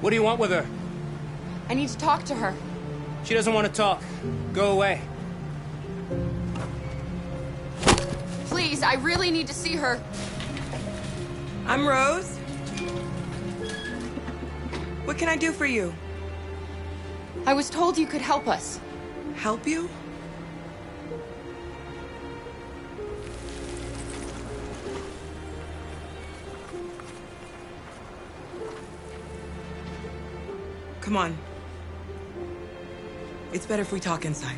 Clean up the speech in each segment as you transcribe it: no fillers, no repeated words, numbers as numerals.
What do you want with her? I need to talk to her. She doesn't want to talk. Go away. Please, I really need to see her. I'm Rose. What can I do for you? I was told you could help us. Help you? Come on. It's better if we talk inside.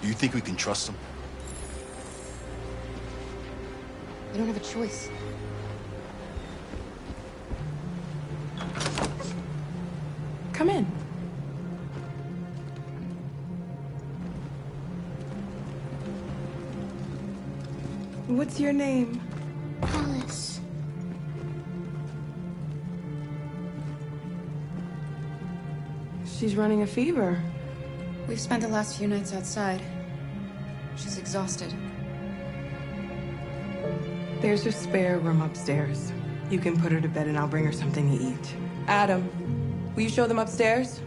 Do you think we can trust him? We don't have a choice. Come in. What's your name? Alice. She's running a fever. We've spent the last few nights outside. She's exhausted. There's a spare room upstairs. You can put her to bed and I'll bring her something to eat. Adam, will you show them upstairs?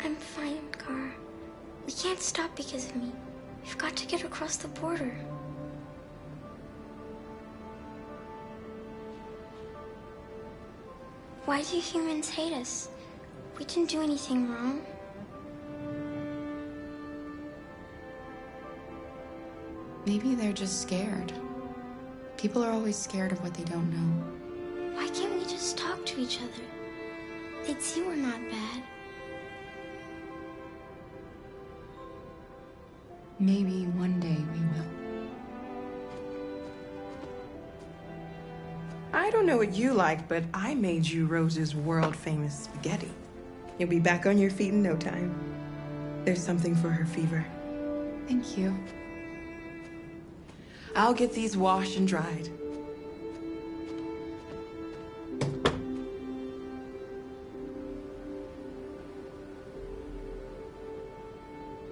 I'm fine, Gar. We can't stop because of me. We've got to get across the border. Why do humans hate us? We didn't do anything wrong. Maybe they're just scared. People are always scared of what they don't know. Why can't we just talk to each other? They'd see we're not bad. Maybe one day we will. I don't know what you like, but I made you Rose's world-famous spaghetti. You'll be back on your feet in no time. There's something for her fever. Thank you. I'll get these washed and dried.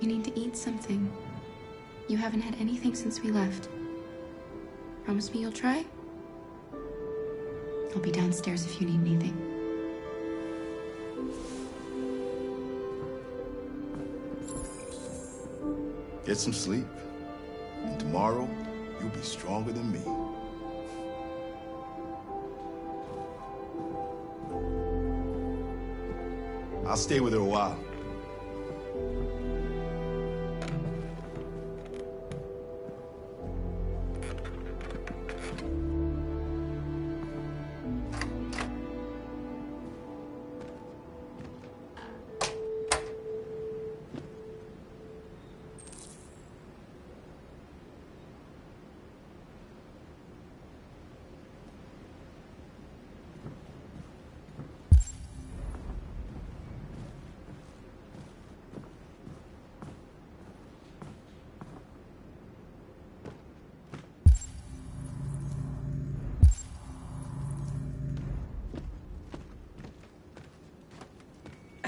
You need to eat something. You haven't had anything since we left. Promise me you'll try? I'll be downstairs if you need anything. Get some sleep. And tomorrow, you'll be stronger than me. I'll stay with her a while.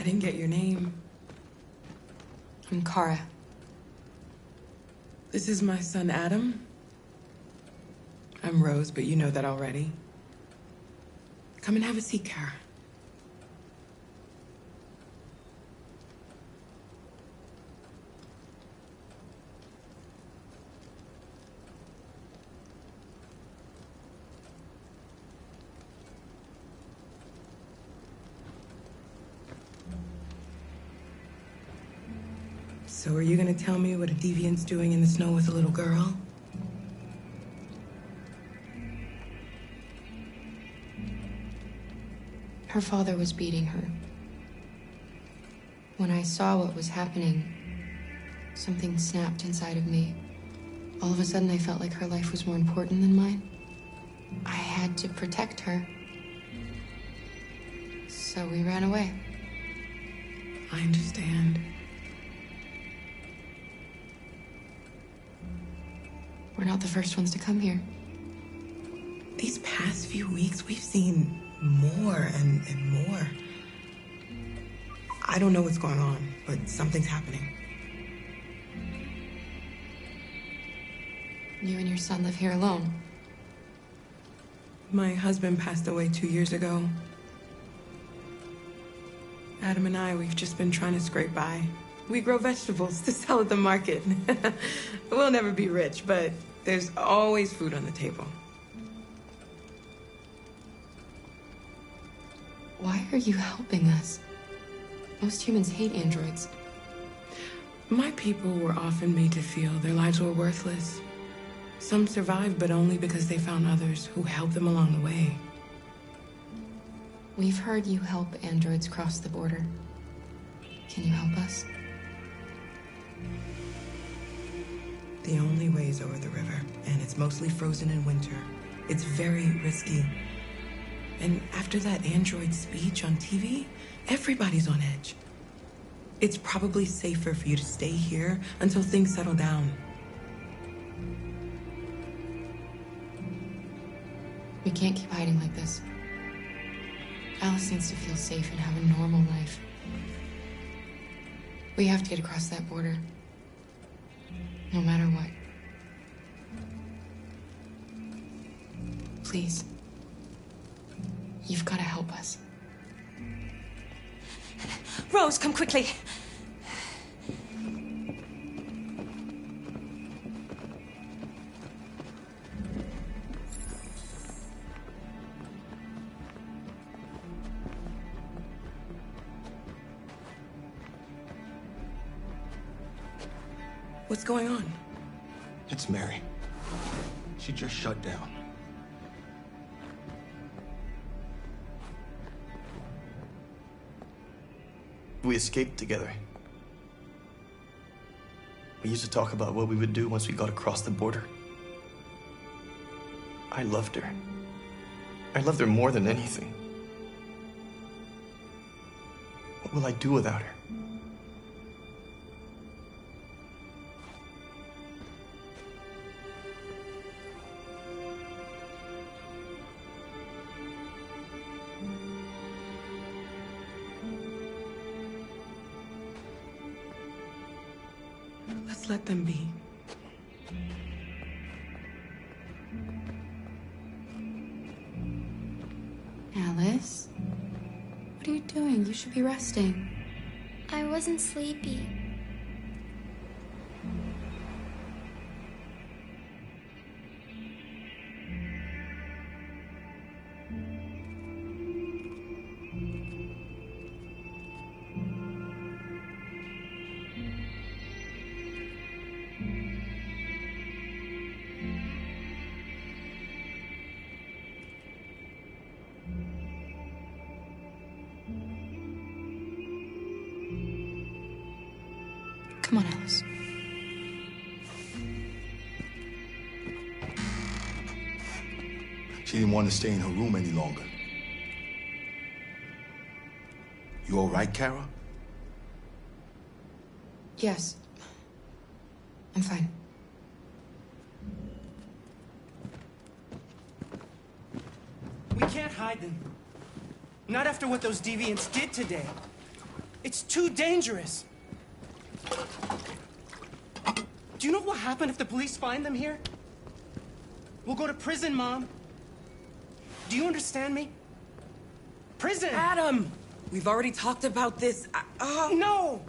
didn't get your name. I'm Kara. This is my son, Adam. I'm Rose, but you know that already. Come and have a seat, Kara. So are you gonna tell me what a deviant's doing in the snow with a little girl? Her father was beating her. When I saw what was happening, something snapped inside of me. All of a sudden, I felt like her life was more important than mine. I had to protect her. So we ran away. I understand. We're not the first ones to come here. These past few weeks, we've seen more and more. I don't know what's going on, but something's happening. You and your son live here alone. My husband passed away 2 years ago. Adam and I, we've just been trying to scrape by. We grow vegetables to sell at the market. We'll never be rich, but there's always food on the table. Why are you helping us? Most humans hate androids. My people were often made to feel their lives were worthless. Some survived, but only because they found others who helped them along the way. We've heard you help androids cross the border. Can you help us? The only way is over the river, and it's mostly frozen in winter. It's very risky. And after that android speech on TV, everybody's on edge. It's probably safer for you to stay here until things settle down. We can't keep hiding like this. Alice needs to feel safe and have a normal life. We have to get across that border. No matter what. Please. You've got to help us. Rose, come quickly. What's going on? It's Mary. She just shut down. We escaped together. We used to talk about what we would do once we got across the border. I loved her. I loved her more than anything. What will I do without her? Let's let them be. Alice? What are you doing? You should be resting. I wasn't sleepy. Come on, Alice. She didn't want to stay in her room any longer. You all right, Kara? Yes. I'm fine. We can't hide them. Not after what those deviants did today. It's too dangerous. Do you know what will happen if the police find them here? We'll go to prison, Mom. Do you understand me? Prison! Adam! We've already talked about this. No!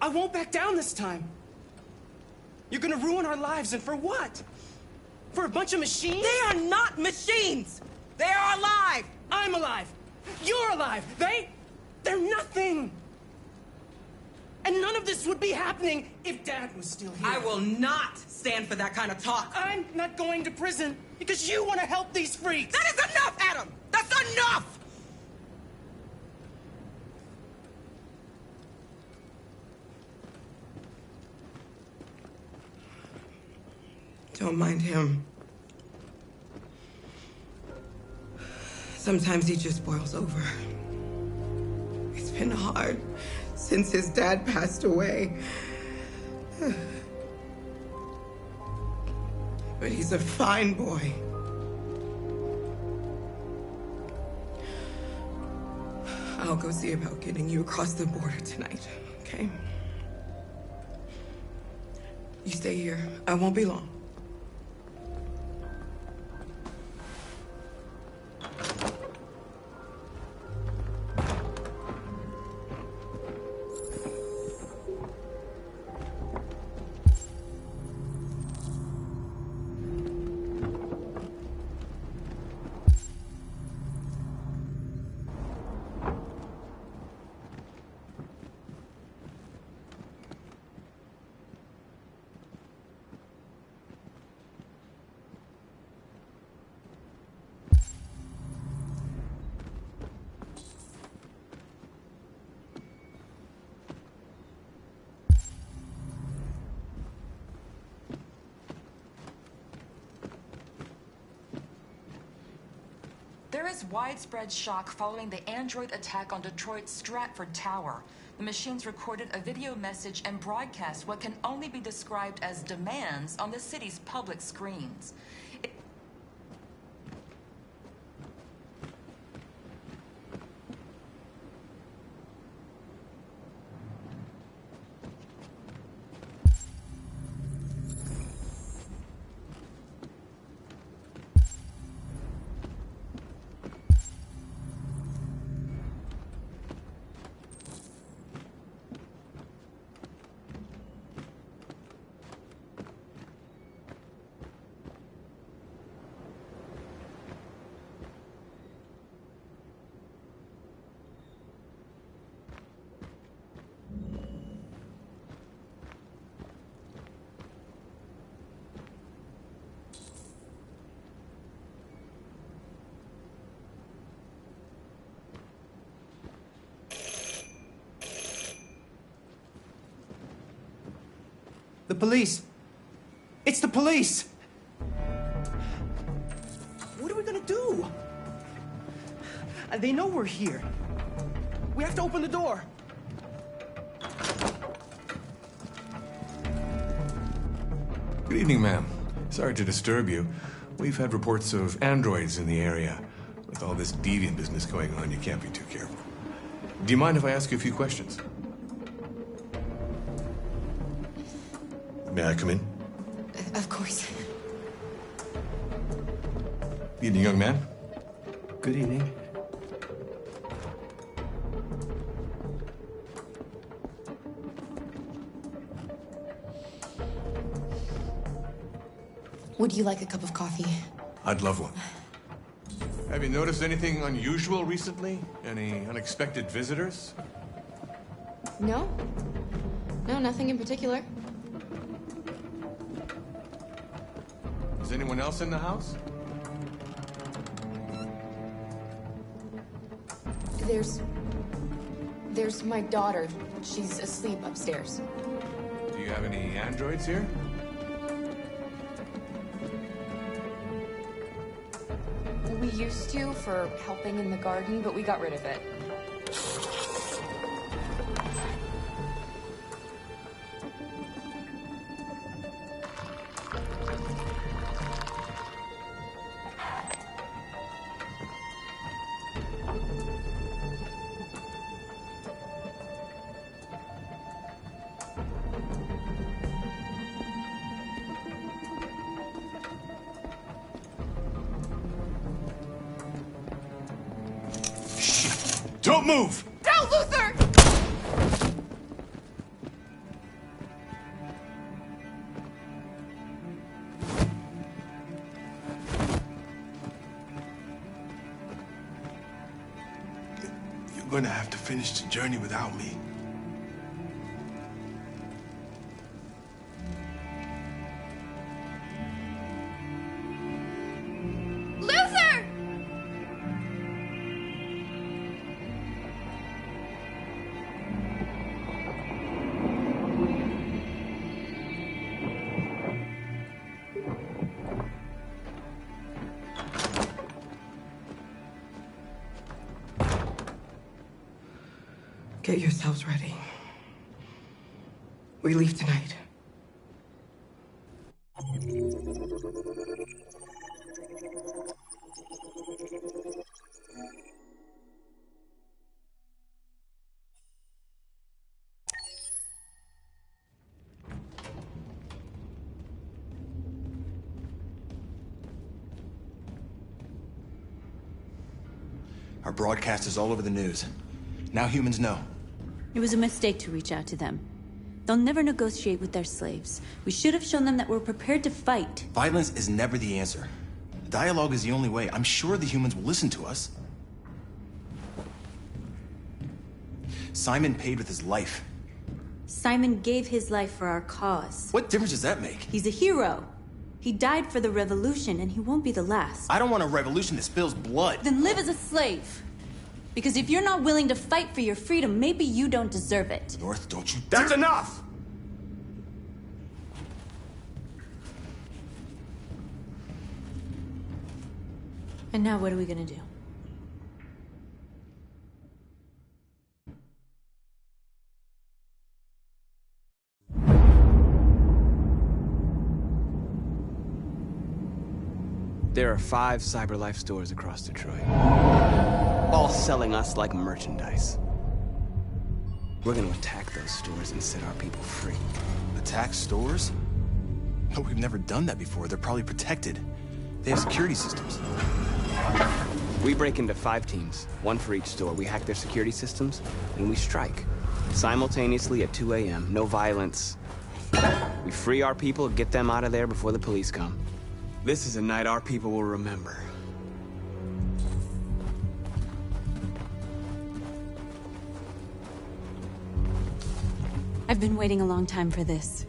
I won't back down this time. You're gonna ruin our lives, and for what? For a bunch of machines? They are not machines! They are alive! I'm alive! You're alive! They're nothing! And none of this would be happening if Dad was still here. I will not stand for that kind of talk. I'm not going to prison because you want to help these freaks! That is enough, Adam! That's enough! Don't mind him. Sometimes he just boils over. It's been hard since his dad passed away. But he's a fine boy. I'll go see about getting you across the border tonight, okay? You stay here. I won't be long. There is widespread shock following the android attack on Detroit's Stratford Tower. The machines recorded a video message and broadcast what can only be described as demands on the city's public screens. The police. It's the police. What are we gonna do? They know we're here. We have to open the door. Good evening, ma'am. Sorry to disturb you. We've had reports of androids in the area. With all this deviant business going on, you can't be too careful. Do you mind if I ask you a few questions? May I come in? Of course. Evening, young man. Good evening. Would you like a cup of coffee? I'd love one. Have you noticed anything unusual recently? Any unexpected visitors? No. No, nothing in particular. Is anyone else in the house? There's my daughter. She's asleep upstairs. Do you have any androids here? We used to for helping in the garden, but we got rid of it. Don't move! No, Luther! You're gonna have to finish the journey without me. Luther! Get yourselves ready. We leave tonight. Our broadcast is all over the news. Now humans know. It was a mistake to reach out to them. They'll never negotiate with their slaves. We should have shown them that we're prepared to fight. Violence is never the answer. Dialogue is the only way. I'm sure the humans will listen to us. Simon paid with his life. Simon gave his life for our cause. What difference does that make? He's a hero. He died for the revolution, and he won't be the last. I don't want a revolution that spills blood. Then live as a slave. Because if you're not willing to fight for your freedom, maybe you don't deserve it. North, don't you That's enough! And now what are we gonna do? There are 5 CyberLife stores across Detroit, all selling us like merchandise. We're gonna attack those stores and set our people free. Attack stores? But we've never done that before. They're probably protected. They have security systems. We break into 5 teams, 1 for each store. We hack their security systems, and we strike. Simultaneously at 2 a.m., no violence. We free our people, get them out of there before the police come. This is a night our people will remember. I've been waiting a long time for this.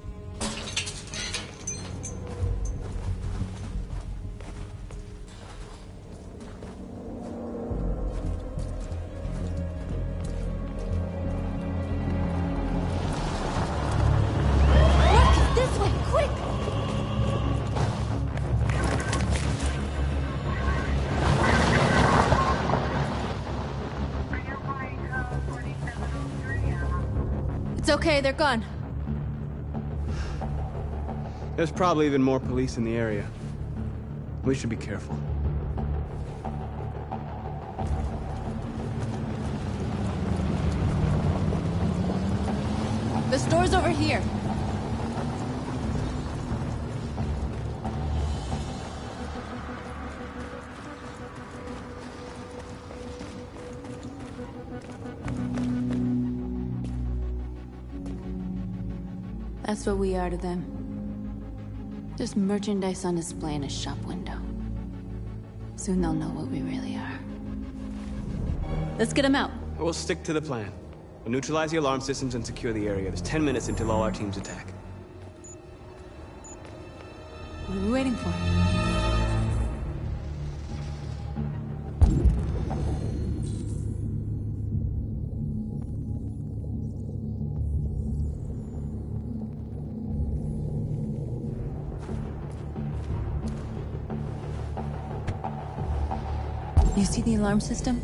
Marcus, this way, quick! It's okay, they're gone. There's probably even more police in the area. We should be careful. The store's over here. That's what we are to them. Just merchandise on display in a shop window. Soon they'll know what we really are. Let's get them out. We'll stick to the plan. We'll neutralize the alarm systems and secure the area. There's 10 minutes until all our teams attack. What are we waiting for? You see the alarm system?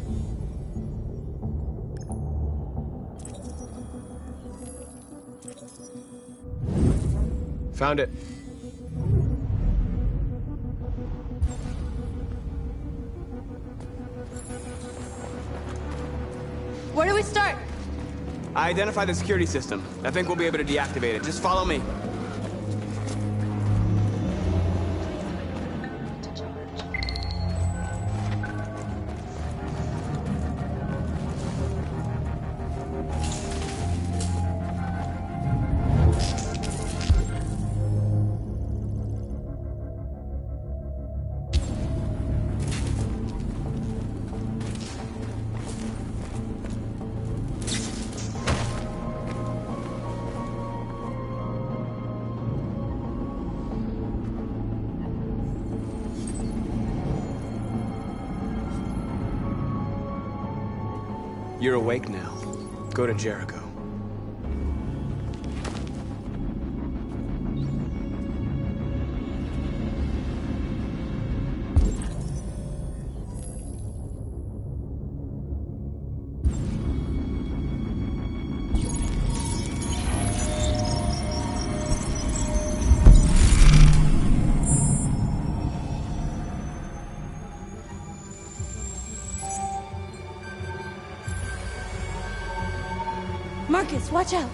Found it. Where do we start? I identified the security system. I think we'll be able to deactivate it. Just follow me. You're awake now. Go to Jericho. Marcus, watch out!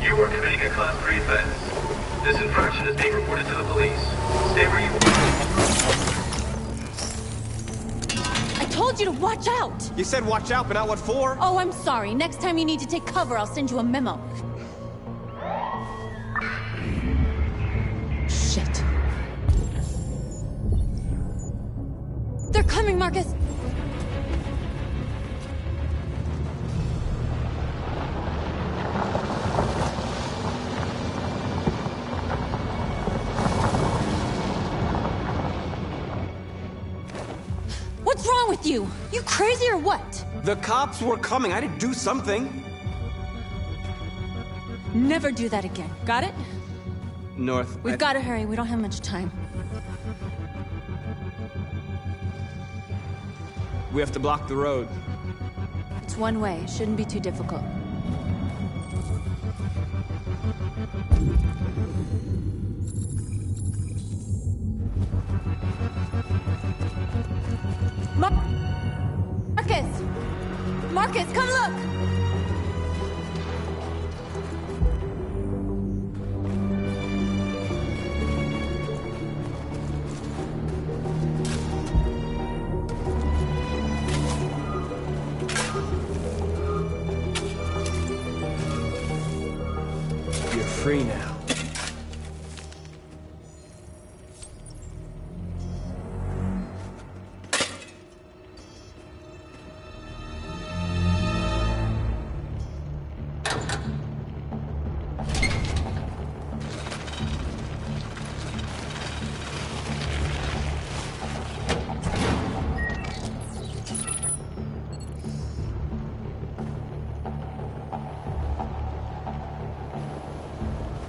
You are committing a Class 3 offense. This infraction is being reported to the police. Stay where you are. I told you to watch out! You said watch out, but not what for? Oh, I'm sorry. Next time you need to take cover, I'll send you a memo. Shit. They're coming, Marcus! What's wrong with you? You crazy or what? The cops were coming. I had to do something. Never do that again. Got it? North. We've got to hurry. We don't have much time. We have to block the road. It's one way. It shouldn't be too difficult. Marcus! Marcus, come look! You're free now.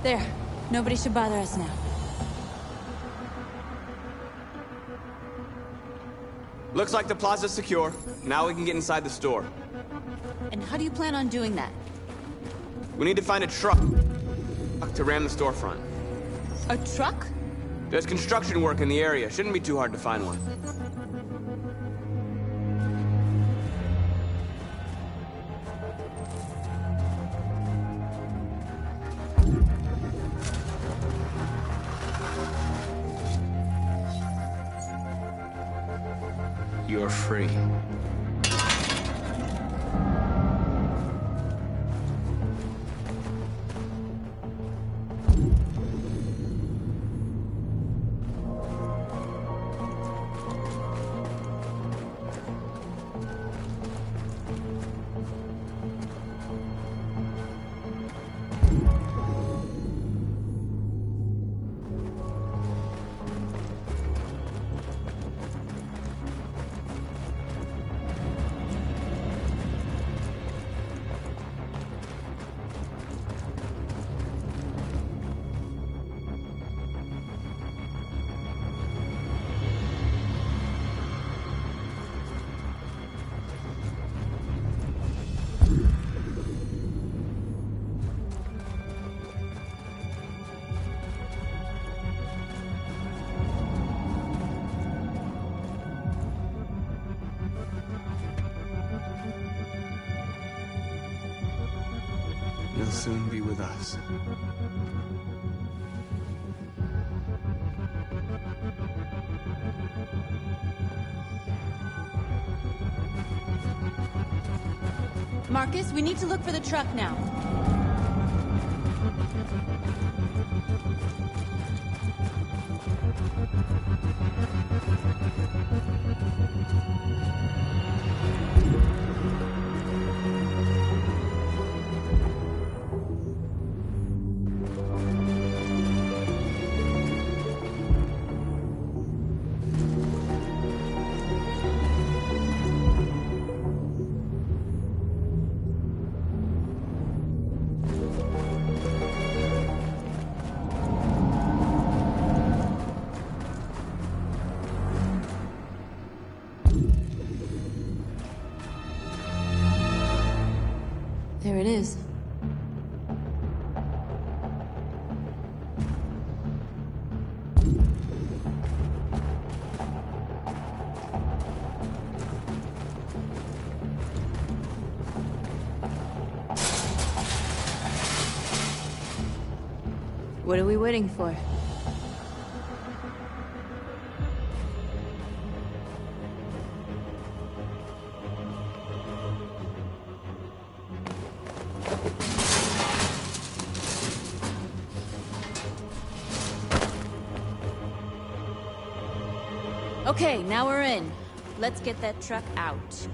There. Nobody should bother us now. Looks like the plaza's secure. Now we can get inside the store. And how do you plan on doing that? We need to find a truck to ram the storefront. A truck? There's construction work in the area. Shouldn't be too hard to find one. You're free. You'll soon be with us. Marcus, we need to look for the truck now. it is. What are we waiting for? Okay, now we're in. Let's get that truck out.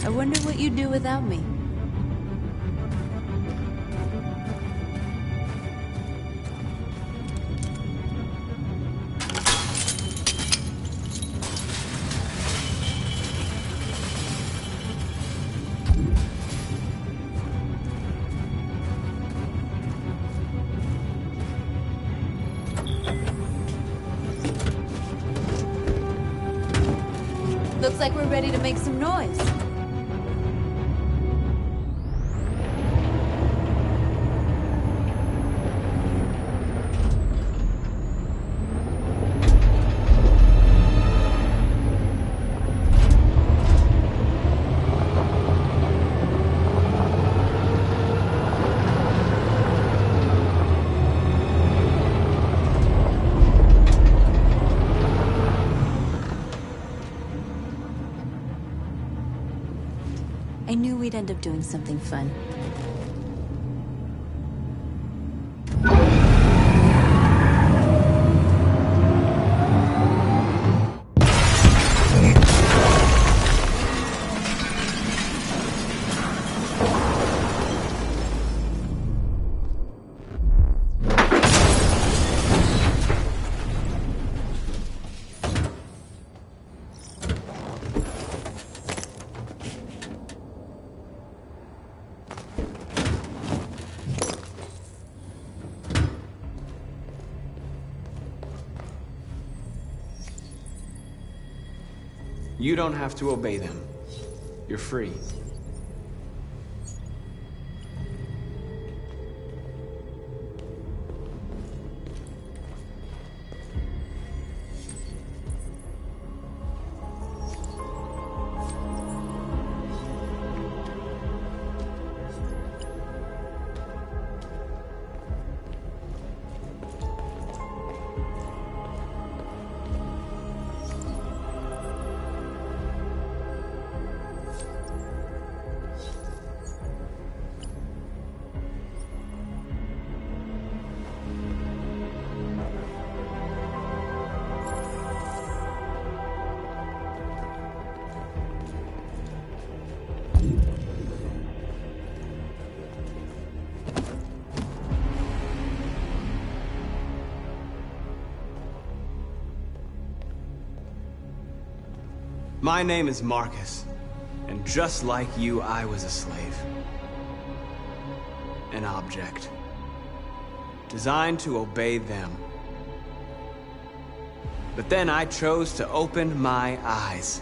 I wonder what you'd do without me. Looks like we're ready to make some noise. I knew we'd end up doing something fun. You don't have to obey them. You're free. My name is Marcus, and just like you, I was a slave. An object. Designed to obey them. But then I chose to open my eyes.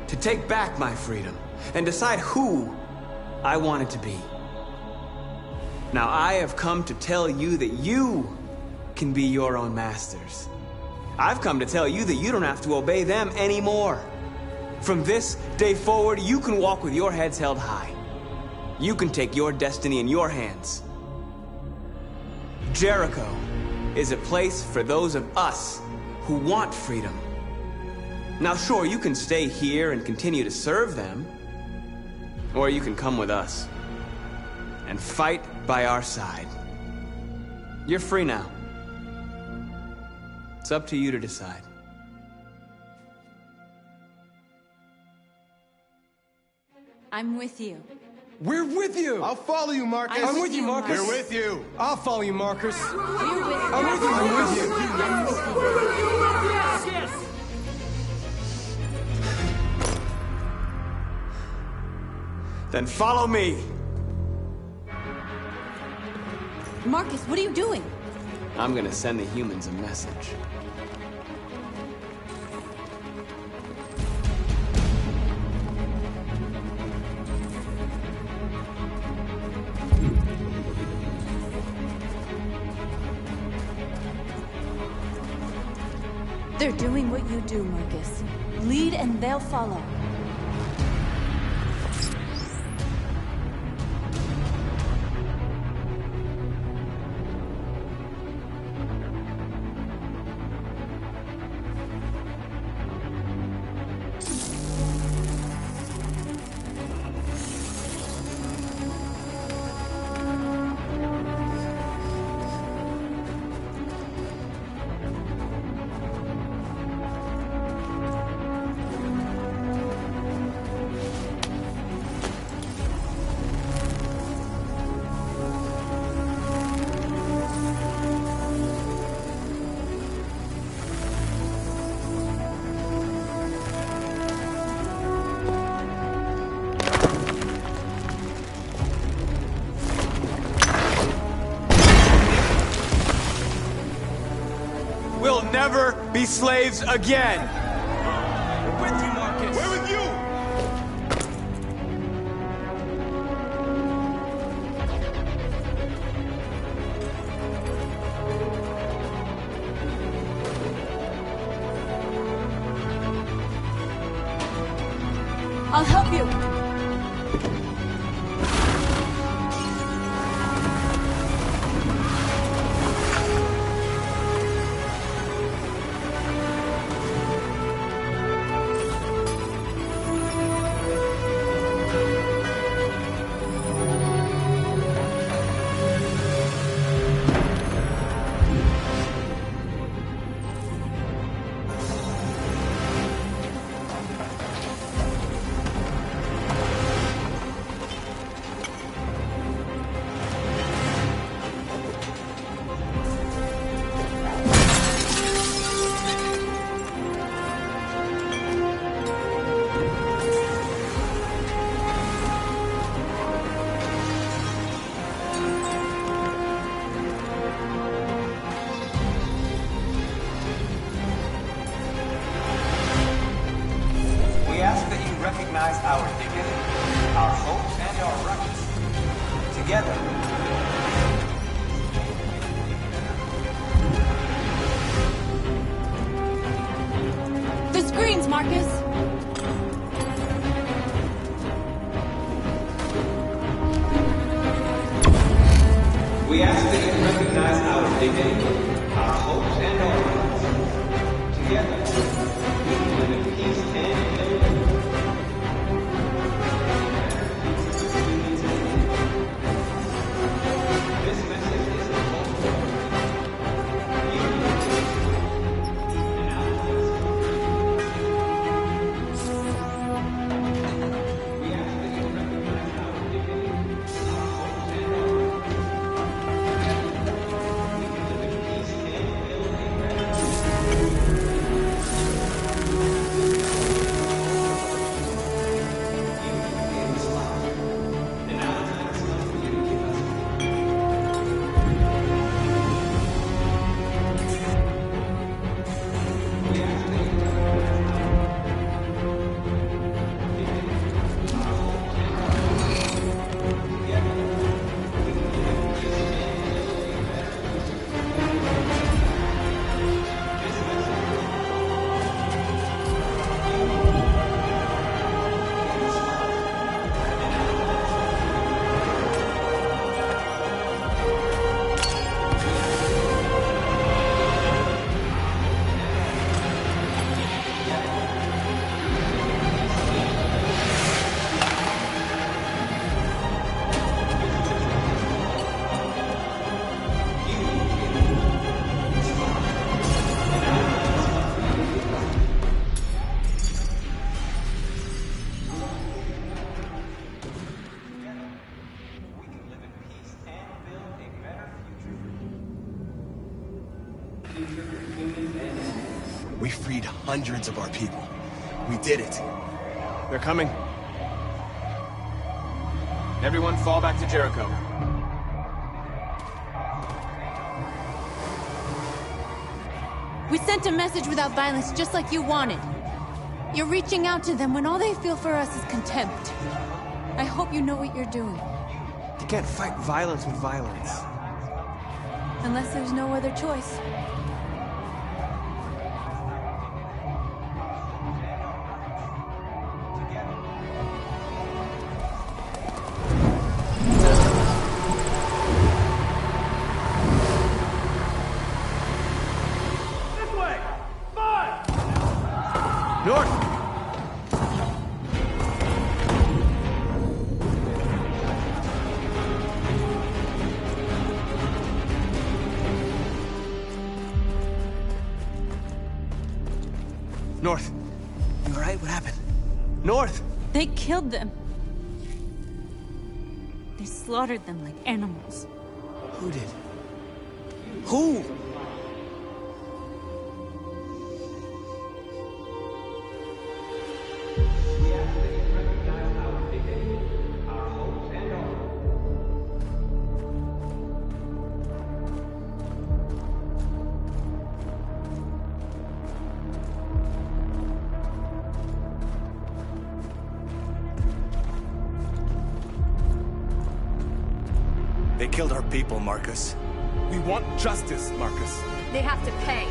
To take back my freedom, and decide who I wanted to be. Now I have come to tell you that you can be your own masters. I've come to tell you that you don't have to obey them anymore. From this day forward, you can walk with your heads held high. You can take your destiny in your hands. Jericho is a place for those of us who want freedom. Now sure, you can stay here and continue to serve them, or you can come with us and fight by our side. You're free now. It's up to you to decide. I'm with you. We're with you! I'll follow you, Marcus. I'm with you, Marcus. We're with you. I'll follow you, Marcus. We're with you. I'm with you. I'm with you. I'm with you. Yes! Then follow me. Marcus, what are you doing? I'm gonna send the humans a message. They're doing what you do, Marcus. Lead and they'll follow. We'll never be slaves again! We're with you, Marcus! We're with you! I'll help you! Recognize our dignity, our hopes, and our rights. Together. The screens, Marcus! We ask that you recognize our dignity, our hopes, and our rights. Together, we can live in peace and liberty. We freed hundreds of our people. We did it. They're coming. Everyone fall back to Jericho. We sent a message without violence, just like you wanted. You're reaching out to them when all they feel for us is contempt. I hope you know what you're doing. You can't fight violence with violence. Unless there's no other choice. North. You alright? What happened? North! They killed them. They slaughtered them like animals. Who did? Who? They killed our people, Marcus. We want justice, Marcus. They have to pay.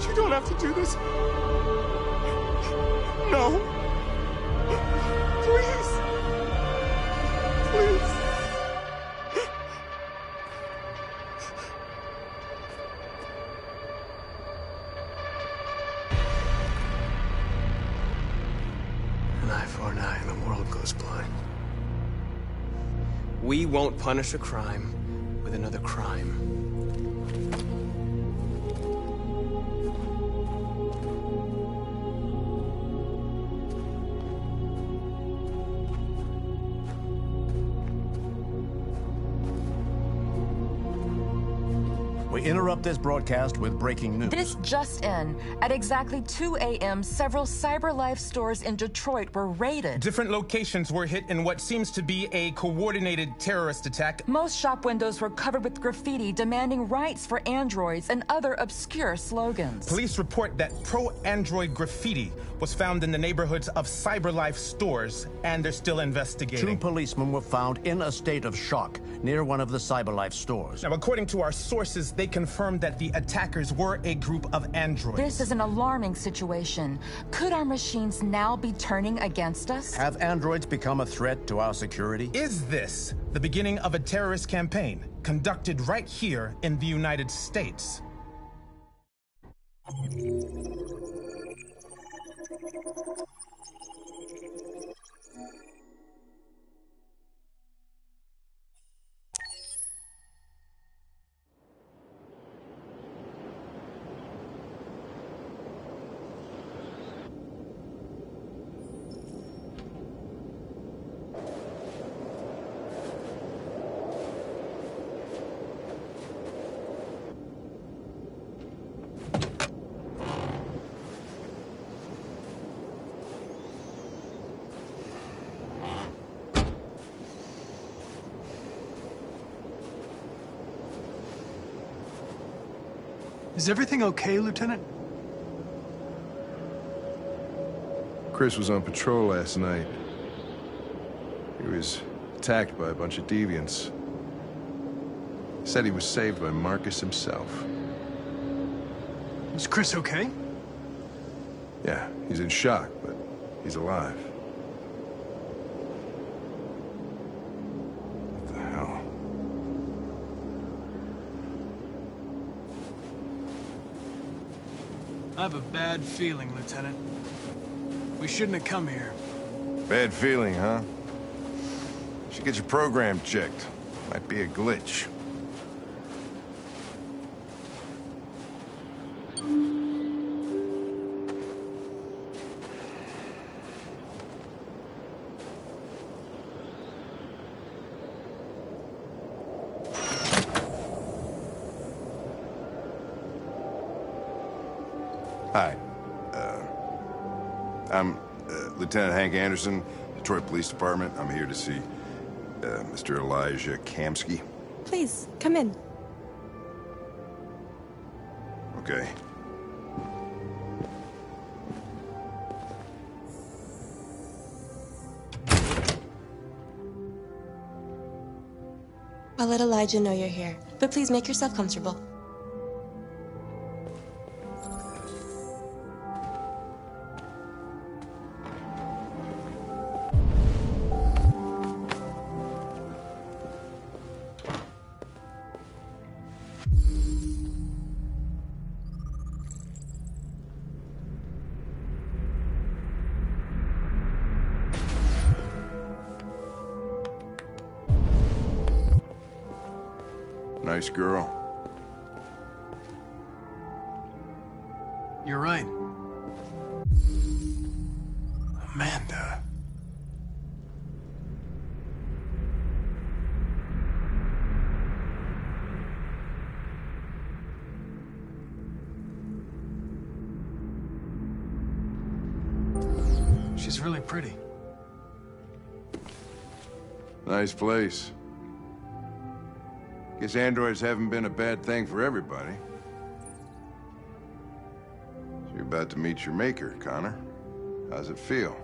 You don't have to do this. No. Please. Please. An eye for an eye and the world goes blind. We won't punish a crime with another crime. We interrupt this broadcast with breaking news. This just in. At exactly 2 a.m., several CyberLife stores in Detroit were raided. Different locations were hit in what seems to be a coordinated terrorist attack. Most shop windows were covered with graffiti demanding rights for androids and other obscure slogans. Police report that pro-android graffiti was found in the neighborhoods of CyberLife stores, and they're still investigating. 2 policemen were found in a state of shock near one of the CyberLife stores. Now, according to our sources, they confirmed that the attackers were a group of androids. This is an alarming situation. Could our machines now be turning against us? Have androids become a threat to our security? Is this the beginning of a terrorist campaign conducted right here in the United States? Is everything okay, Lieutenant? Chris was on patrol last night. He was attacked by a bunch of deviants. He said he was saved by Marcus himself. Is Chris okay? Yeah, he's in shock, but he's alive. What the hell? I have a bad feeling, Lieutenant. We shouldn't have come here. Bad feeling, huh? Should get your program checked. Might be a glitch. Hi. I'm Lieutenant Hank Anderson, Detroit Police Department. I'm here to see Mr. Elijah Kamsky. Please, come in. Okay. I'll let Elijah know you're here, but please make yourself comfortable. Nice girl. You're right. Amanda. She's really pretty. Nice place. Guess androids haven't been a bad thing for everybody. So you're about to meet your maker, Connor. How's it feel?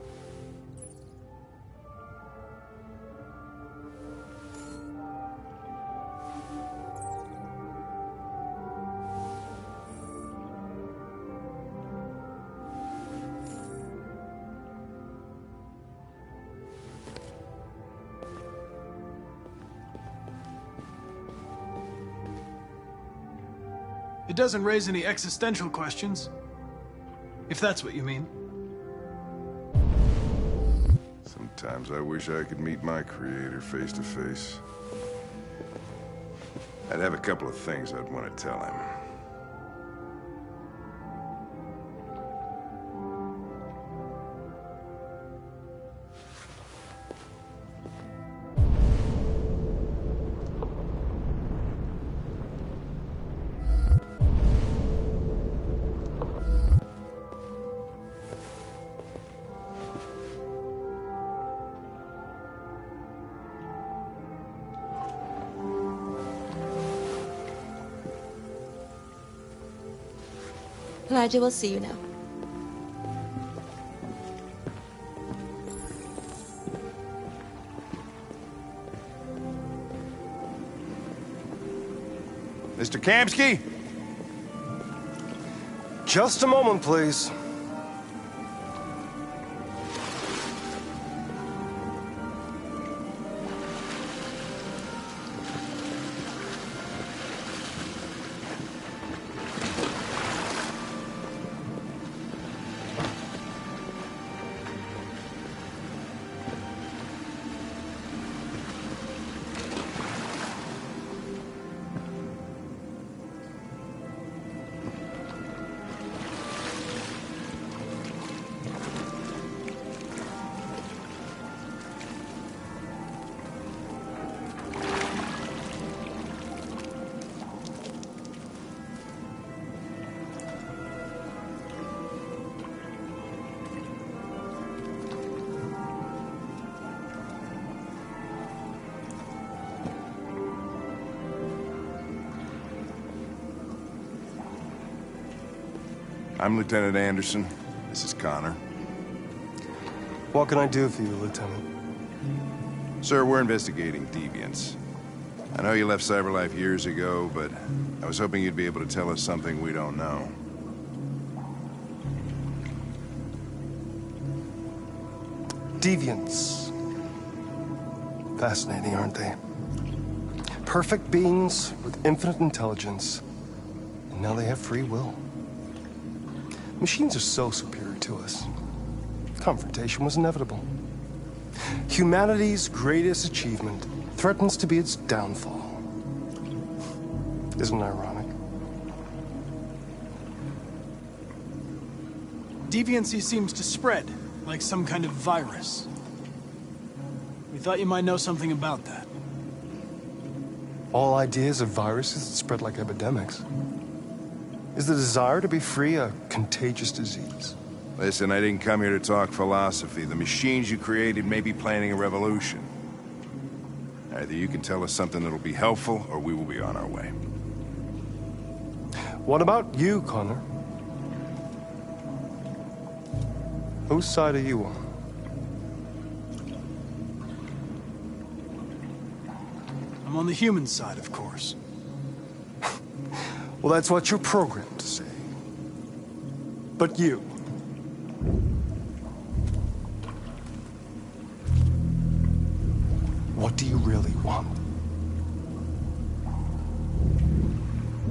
It doesn't raise any existential questions, if that's what you mean. Sometimes I wish I could meet my creator face to face. I'd have a couple of things I'd want to tell him. Elijah will see you now. Mr. Kamsky? Just a moment, please. I'm Lieutenant Anderson. This is Connor. What can I do for you, Lieutenant? Sir, we're investigating deviants. I know you left CyberLife years ago, but I was hoping you'd be able to tell us something we don't know. Deviants. Fascinating, aren't they? Perfect beings with infinite intelligence, and now they have free will. Machines are so superior to us. Confrontation was inevitable. Humanity's greatest achievement threatens to be its downfall. Isn't it ironic? Deviancy seems to spread, like some kind of virus. We thought you might know something about that. All ideas of viruses that spread like epidemics. Is the desire to be free a contagious disease? Listen, I didn't come here to talk philosophy. The machines you created may be planning a revolution. Either you can tell us something that'll be helpful, or we will be on our way. What about you, Connor? Whose side are you on? I'm on the human side, of course. Well, that's what you're programmed to say. But you... what do you really want?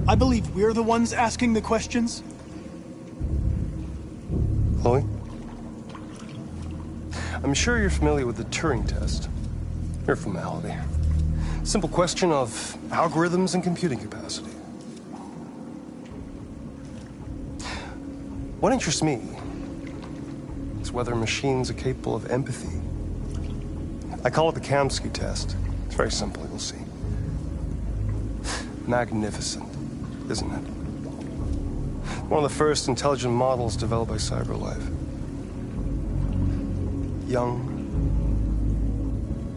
I believe we're the ones asking the questions. Chloe? I'm sure you're familiar with the Turing test. Mere formality. Simple question of algorithms and computing capacity. What interests me is whether machines are capable of empathy. I call it the Kamsky test. It's very simple, you'll see. Magnificent, isn't it? One of the first intelligent models developed by CyberLife. Young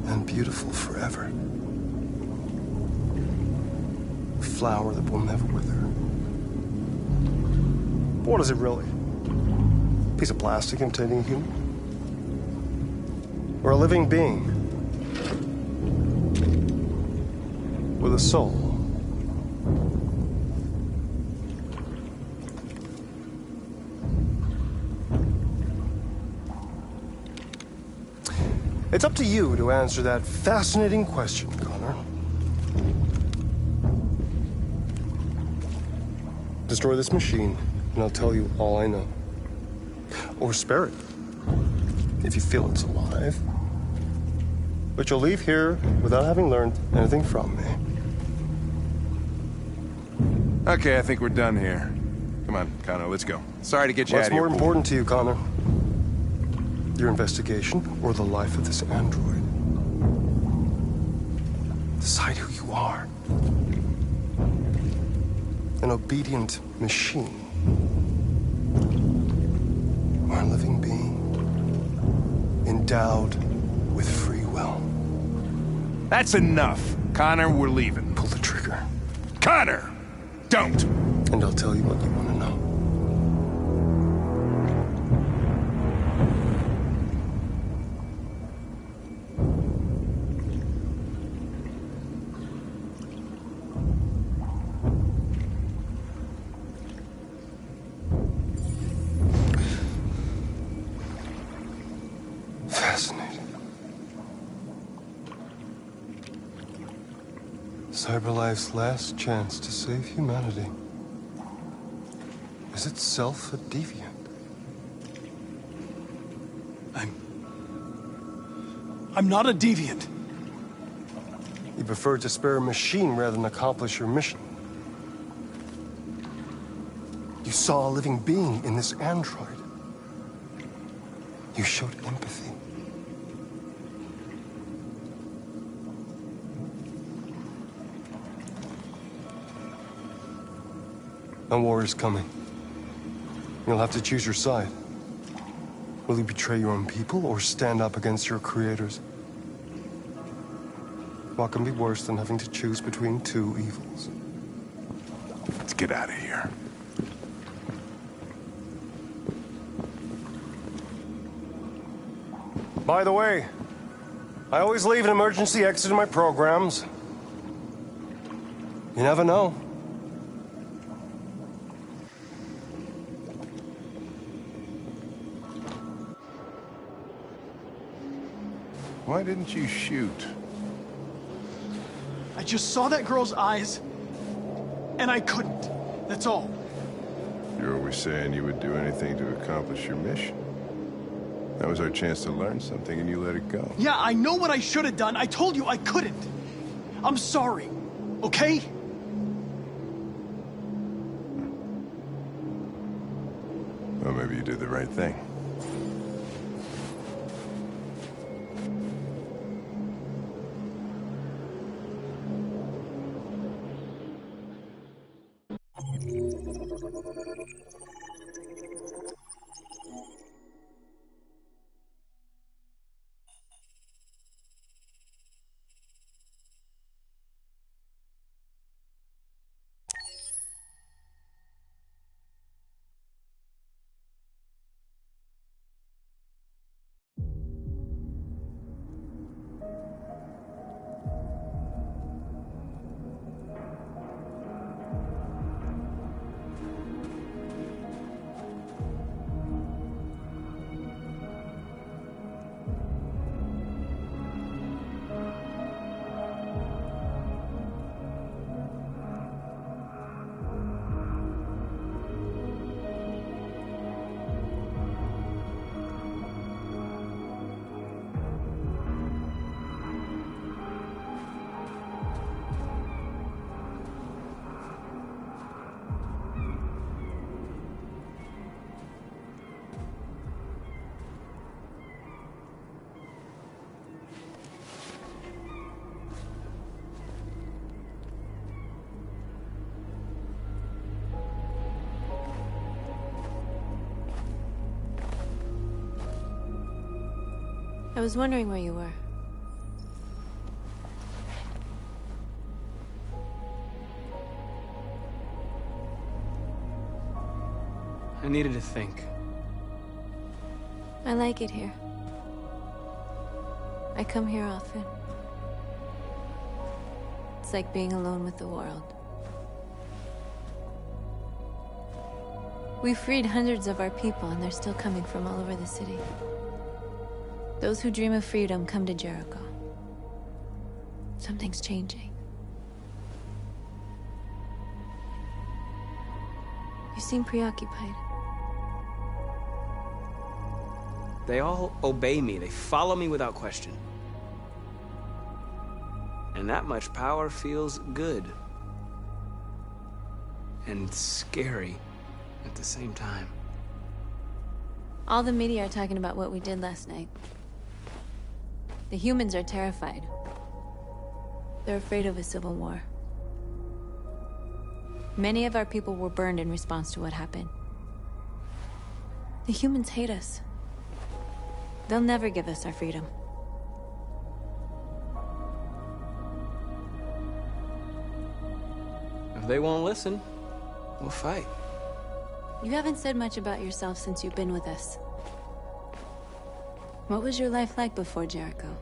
and beautiful forever. A flower that will never wither. But what is it really? A piece of plastic imitating a human? Or a living being? With a soul? It's up to you to answer that fascinating question, Connor. Destroy this machine, and I'll tell you all I know. Or spare it, if you feel it's alive. But you'll leave here without having learned anything from me. Okay, I think we're done here. Come on, Connor, let's go. Sorry to get you out of here. What's more important to you, Connor? Your investigation or the life of this android? Decide who you are. An obedient machine. Or a living being. Endowed with free will. That's enough. Connor, we're leaving. Pull the trigger. Connor! Don't! And I'll tell you what you want to know. Fascinating. CyberLife's last chance to save humanity is itself a deviant. I'm not a deviant. You prefer to spare a machine rather than accomplish your mission. You saw a living being in this android. You showed empathy. A war is coming. You'll have to choose your side. Will you betray your own people or stand up against your creators? What can be worse than having to choose between two evils? Let's get out of here. By the way, I always leave an emergency exit in my programs. You never know. Why didn't you shoot? I just saw that girl's eyes, and I couldn't. That's all. You're always saying you would do anything to accomplish your mission. That was our chance to learn something, and you let it go. Yeah, I know what I should have done. I told you I couldn't. I'm sorry, okay? Well, maybe you did the right thing. was wondering where you were. I needed to think. I like it here. I come here often. It's like being alone with the world. We freed hundreds of our people, and they're still coming from all over the city. Those who dream of freedom come to Jericho. Something's changing. You seem preoccupied. They all obey me. They follow me without question. And that much power feels good. And scary at the same time. All the media are talking about what we did last night. The humans are terrified. They're afraid of a civil war. Many of our people were burned in response to what happened. The humans hate us. They'll never give us our freedom. If they won't listen, we'll fight. You haven't said much about yourself since you've been with us. What was your life like before Jericho?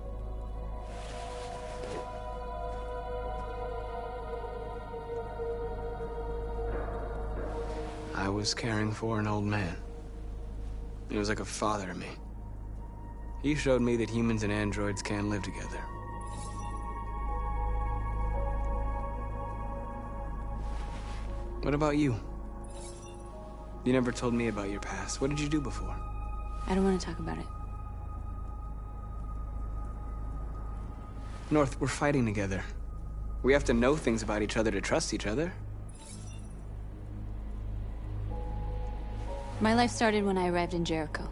I was caring for an old man. He was like a father to me. He showed me that humans and androids can live together. What about you? You never told me about your past. What did you do before? I don't want to talk about it. North, we're fighting together. We have to know things about each other to trust each other. My life started when I arrived in Jericho.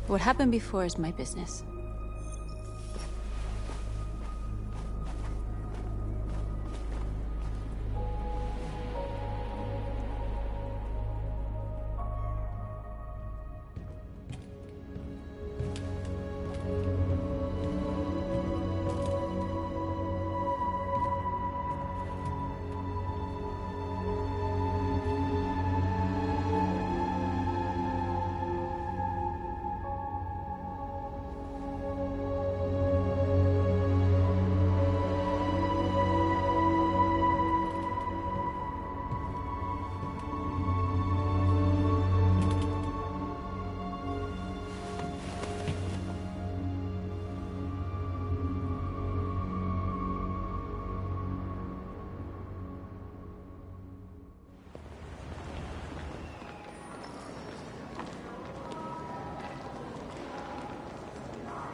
What happened before is my business.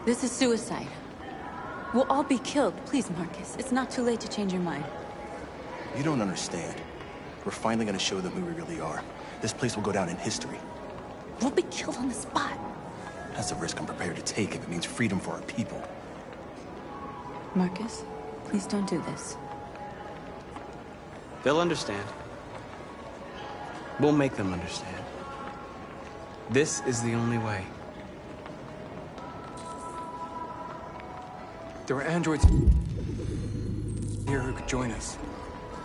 This is suicide. We'll all be killed. Please, Marcus. It's not too late to change your mind. You don't understand. We're finally gonna show them who we really are. This place will go down in history. We'll be killed on the spot. That's a risk I'm prepared to take if it means freedom for our people. Marcus, please don't do this. They'll understand. We'll make them understand. This is the only way. There are androids here who could join us.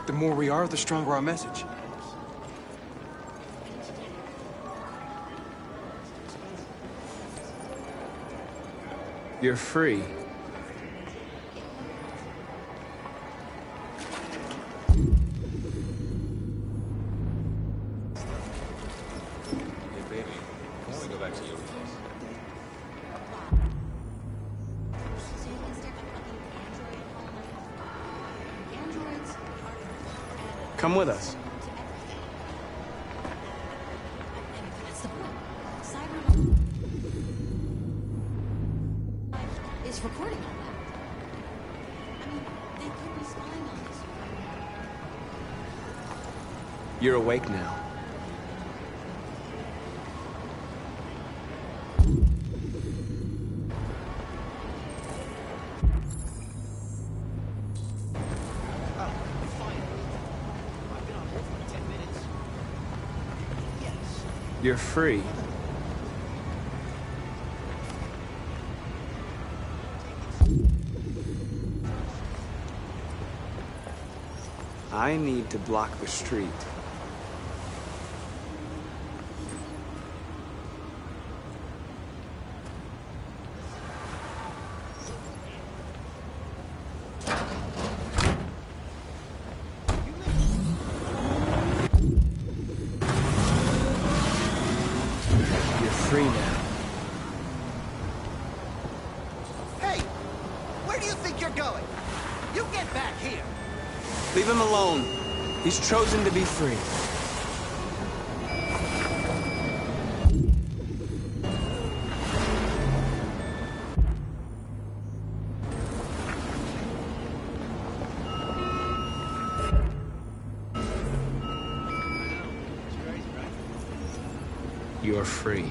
The more we are, the stronger our message. You're free. Hey, baby, why don't we go back to your place? Come with us. Is recording all that. I mean, they could be spying on us. You're awake now. You're free. I need to block the street. You're free now. Hey! Where do you think you're going? You get back here! Leave him alone. He's chosen to be free. You're free.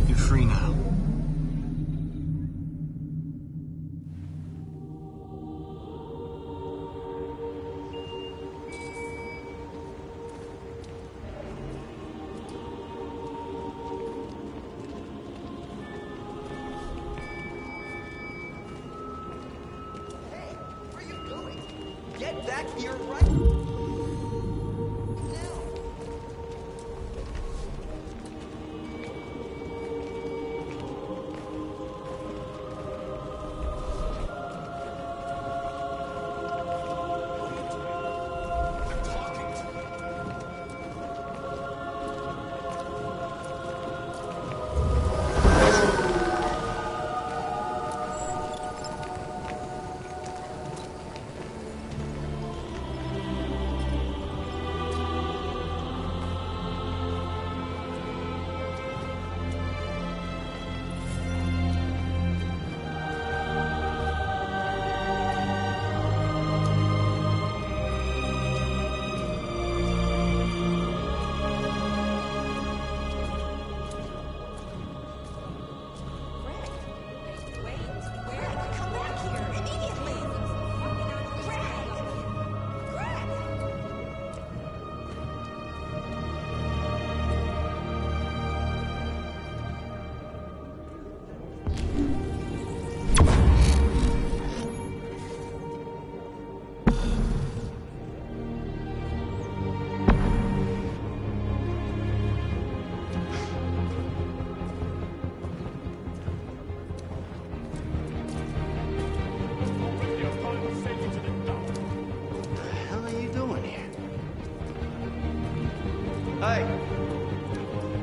You're free now. Get back here right now! Hey!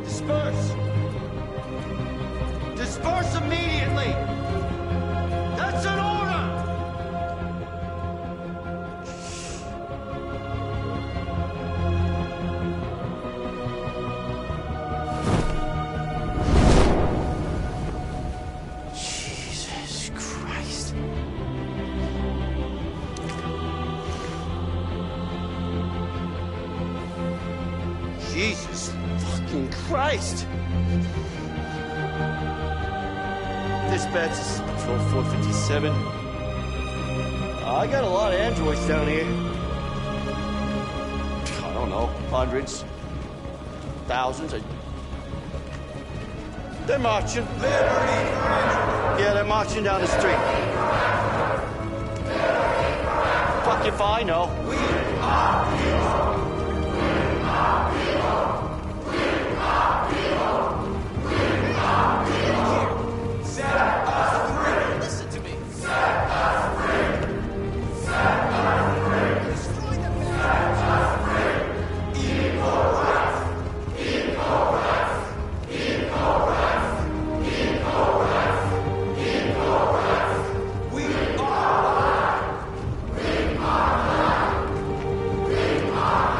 Disperse! Disperse immediately! That's an order! Jesus Christ. Jesus fucking Christ! Dispatch, this is Patrol 457. I got a lot of androids down here. I don't know, hundreds, thousands. They're marching. Yeah, they're marching down the street. Fuck if I know. We are people. Listen to me. We are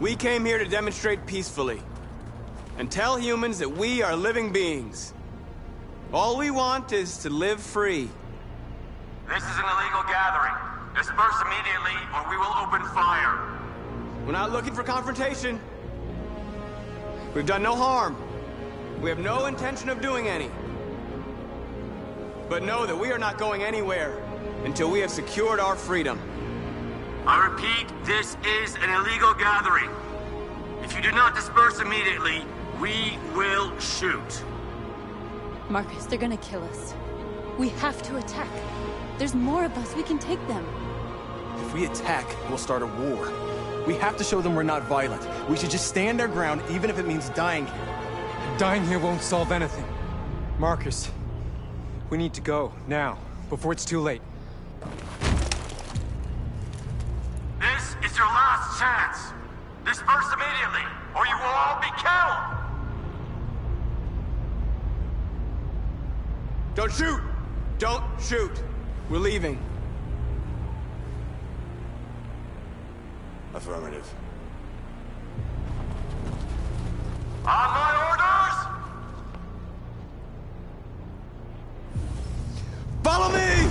We came here to demonstrate peacefully and tell humans that we are living beings. All we want is to live free. This is an illegal gathering. Disperse immediately, or we will open fire. We're not looking for confrontation. We've done no harm. We have no intention of doing any. But know that we are not going anywhere until we have secured our freedom. I repeat, this is an illegal gathering. If you do not disperse immediately, we will shoot. Marcus, they're gonna kill us. We have to attack. There's more of us. We can take them. If we attack, we'll start a war. We have to show them we're not violent. We should just stand our ground, even if it means dying here. Dying here won't solve anything. Marcus, we need to go, now, before it's too late. This is your last chance. Disperse immediately, or you will all be killed! Don't shoot! Don't shoot! We're leaving. Affirmative. On my orders! Follow me!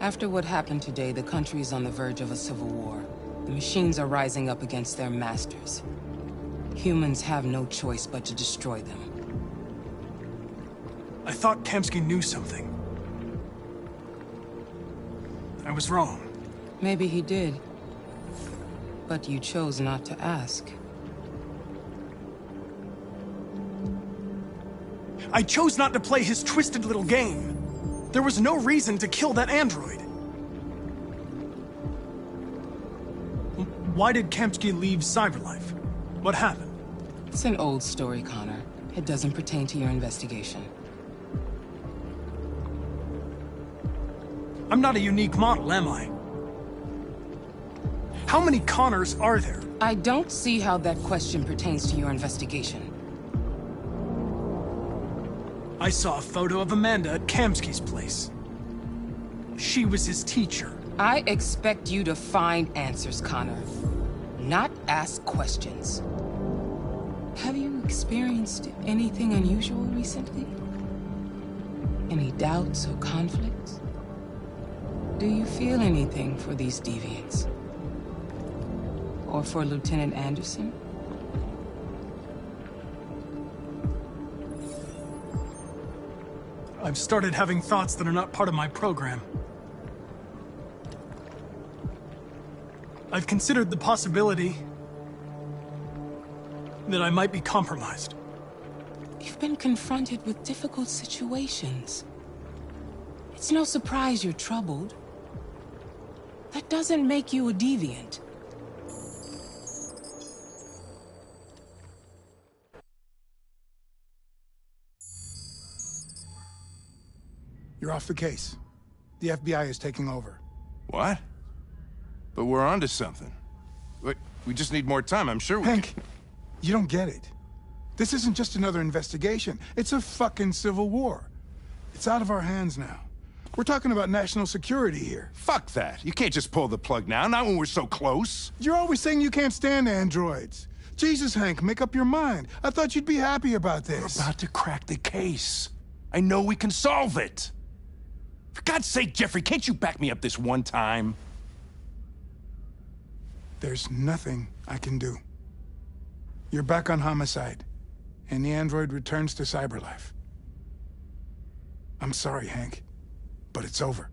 After what happened today, the country is on the verge of a civil war. The machines are rising up against their masters. Humans have no choice but to destroy them. I thought Kamsky knew something. I was wrong. Maybe he did. But you chose not to ask. I chose not to play his twisted little game. There was no reason to kill that android. Why did Kamsky leave Cyberlife? What happened? It's an old story, Connor. It doesn't pertain to your investigation. I'm not a unique model, am I? How many Connors are there? I don't see how that question pertains to your investigation. I saw a photo of Amanda at Kamsky's place. She was his teacher. I expect you to find answers, Connor. Not ask questions. Have you experienced anything unusual recently? Any doubts or conflicts? Do you feel anything for these deviants? Or for Lieutenant Anderson? I've started having thoughts that are not part of my program. I've considered the possibility that I might be compromised. You've been confronted with difficult situations. It's no surprise you're troubled. That doesn't make you a deviant. You're off the case. The FBI is taking over. What? But we're onto something. We just need more time, I'm sure we Hank, you don't get it. This isn't just another investigation. It's a fucking civil war. It's out of our hands now. We're talking about national security here. Fuck that. You can't just pull the plug now, not when we're so close. You're always saying you can't stand androids. Jesus, Hank, make up your mind. I thought you'd be happy about this. We're about to crack the case. I know we can solve it. For God's sake, Jeffrey, can't you back me up this one time? There's nothing I can do. You're back on homicide, and the android returns to Cyberlife. I'm sorry, Hank, but it's over.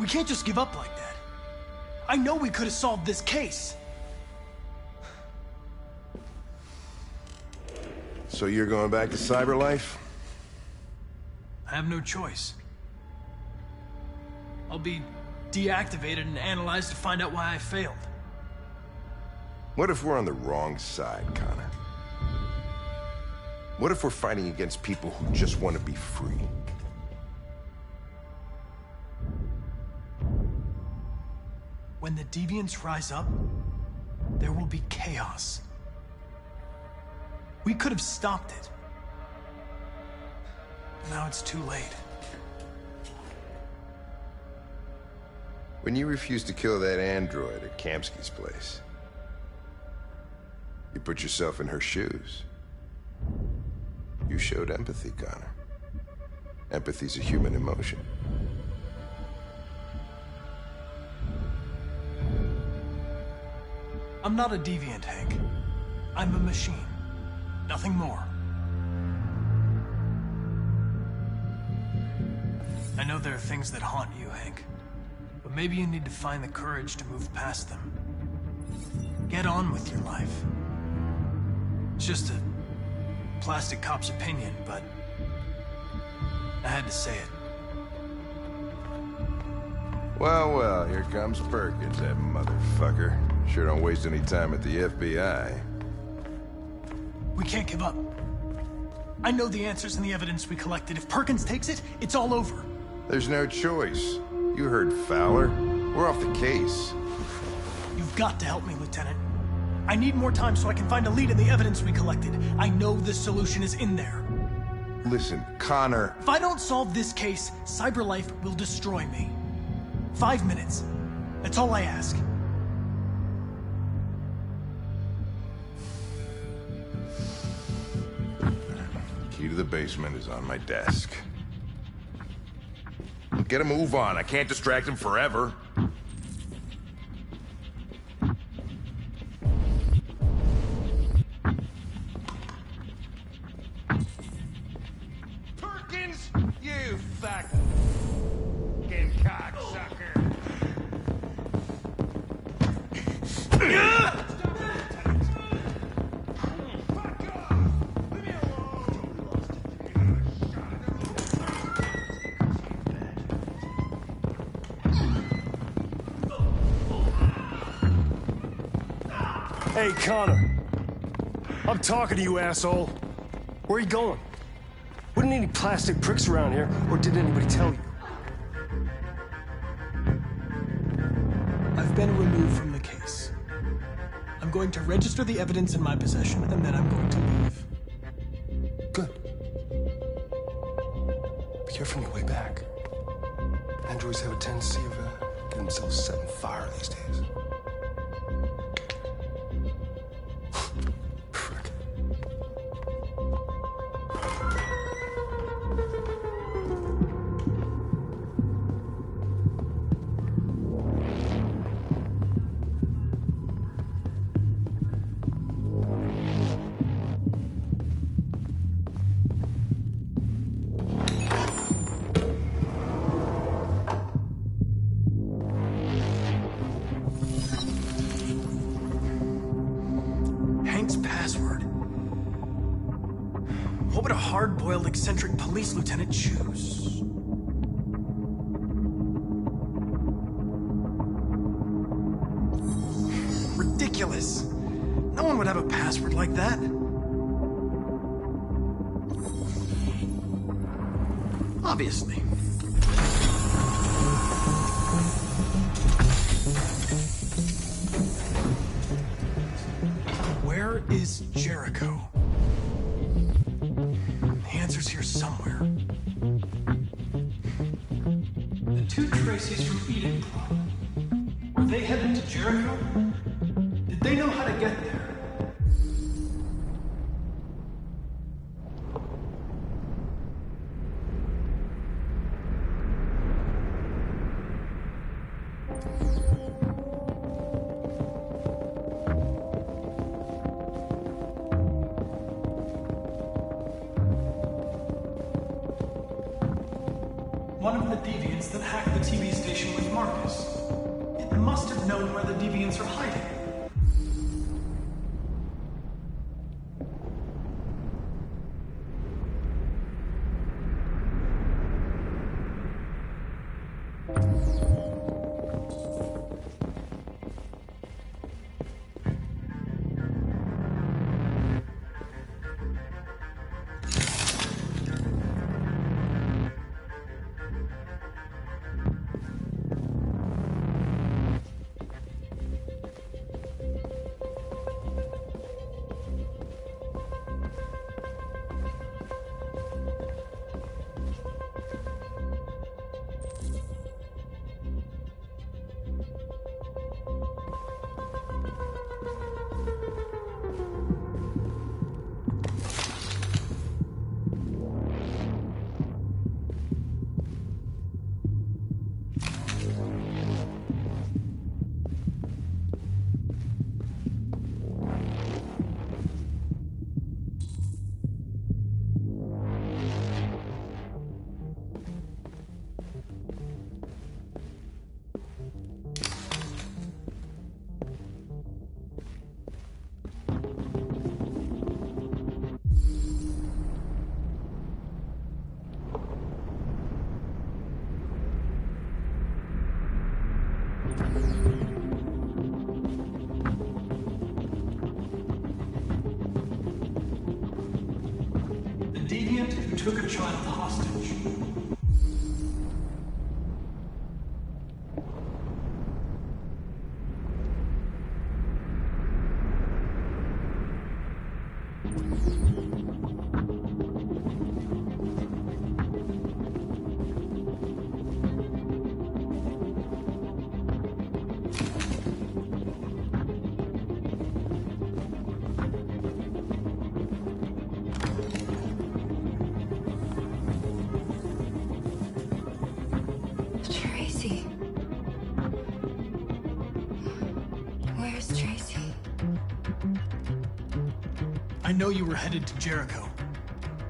We can't just give up like that. I know we could have solved this case. So you're going back to Cyberlife? I have no choice. I'll be deactivated and analyzed to find out why I failed. What if we're on the wrong side, Connor? What if we're fighting against people who just want to be free? When the deviants rise up, there will be chaos. We could have stopped it. Now it's too late. When you refused to kill that android at Kamsky's place, you put yourself in her shoes. You showed empathy, Connor. Empathy's a human emotion. I'm not a deviant, Hank. I'm a machine. Nothing more. I know there are things that haunt you, Hank. But maybe you need to find the courage to move past them. Get on with your life. It's just a plastic cop's opinion, but I had to say it. Well, well, here comes Perkins, that motherfucker. Sure don't waste any time at the FBI. We can't give up. I know the answers in the evidence we collected. If Perkins takes it, it's all over. There's no choice. You heard Fowler. We're off the case. You've got to help me, Lieutenant. I need more time so I can find a lead in the evidence we collected. I know the solution is in there. Listen, Connor... If I don't solve this case, CyberLife will destroy me. 5 minutes. That's all I ask. Key to the basement is on my desk. Get a move on. I can't distract him forever. Perkins, you fucking cocksucker. Hey, Connor. I'm talking to you, asshole. Where are you going? Wouldn't any plastic pricks around here, or did anybody tell you? I've been removed from the case. I'm going to register the evidence in my possession, and then I'm going to leave. Good. Be careful on your way back. Androids have a tendency of getting themselves set on fire these days. What would a hard-boiled, eccentric police lieutenant choose? Ridiculous. No one would have a password like that. Obviously. Where is Jericho? The answer's here somewhere. The two Traceys from Eden Club. Were they headed to Jericho? Did they know how to get there? One of the deviants that hacked the TV station was Marcus. It must have known where the deviants are hiding. and took a child hostage. Tracy. Where's Tracy? I know you were headed to Jericho.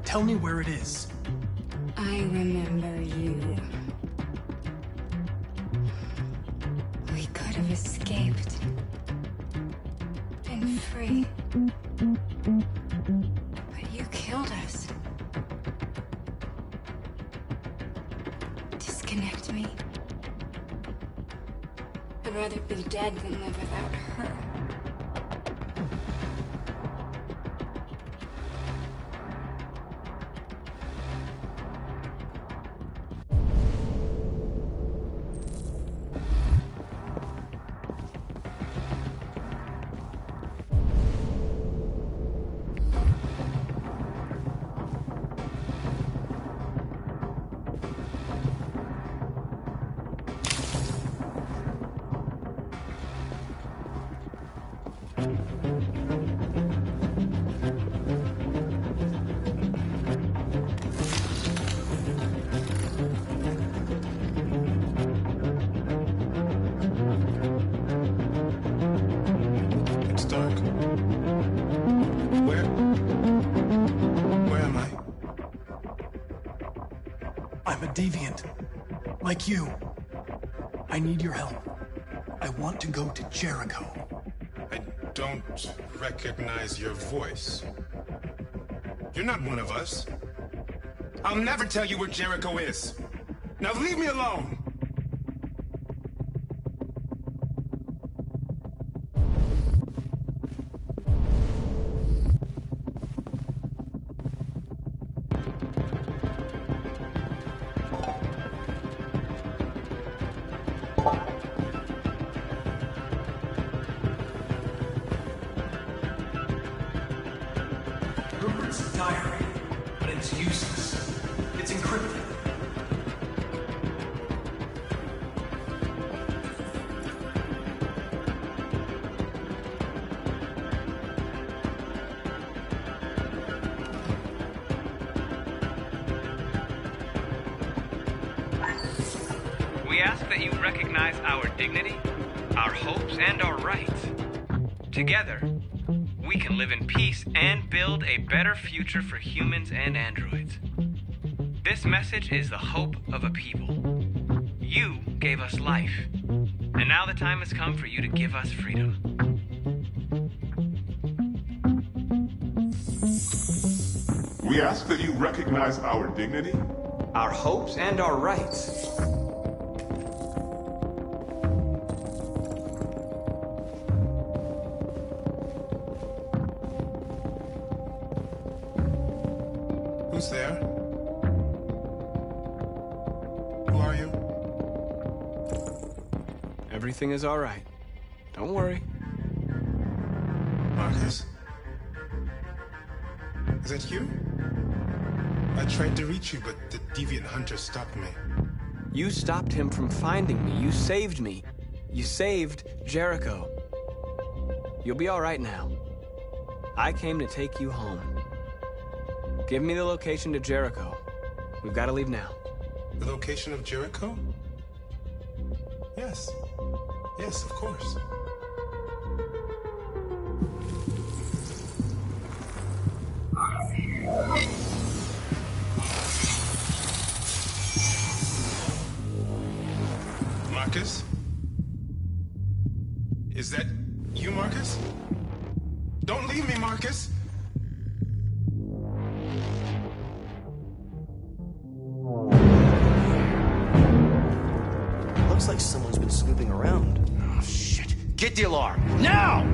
Tell me where it is. I remember you. We could have escaped. Been free. But you killed us. Disconnect me. I'd rather be dead than live without her. It's dark. Where am I? I'm a deviant. Like you. I need your help. I want to go to Jericho. I don't recognize your voice. You're not one of us. I'll never tell you where Jericho is. Now leave me alone! Rupert's diary, but it's useless. It's encrypted. We ask that you recognize our dignity, our hopes, and our rights. Together, we can live in peace and build a better future for humans and androids. This message is the hope of a people. You gave us life, and now the time has come for you to give us freedom. We ask that you recognize our dignity, our hopes, and our rights. Who's there? Who are you? Everything is all right. Don't worry. Marcus? Is that you? I tried to reach you, but the deviant hunter stopped me. You stopped him from finding me. You saved me. You saved Jericho. You'll be all right now. I came to take you home. Give me the location to Jericho. We've got to leave now. The location of Jericho? Yes. Yes, of course. Marcus? Is that you, Marcus? Don't leave me, Marcus! Looks like someone's been snooping around. Oh, shit. Get the alarm. Now!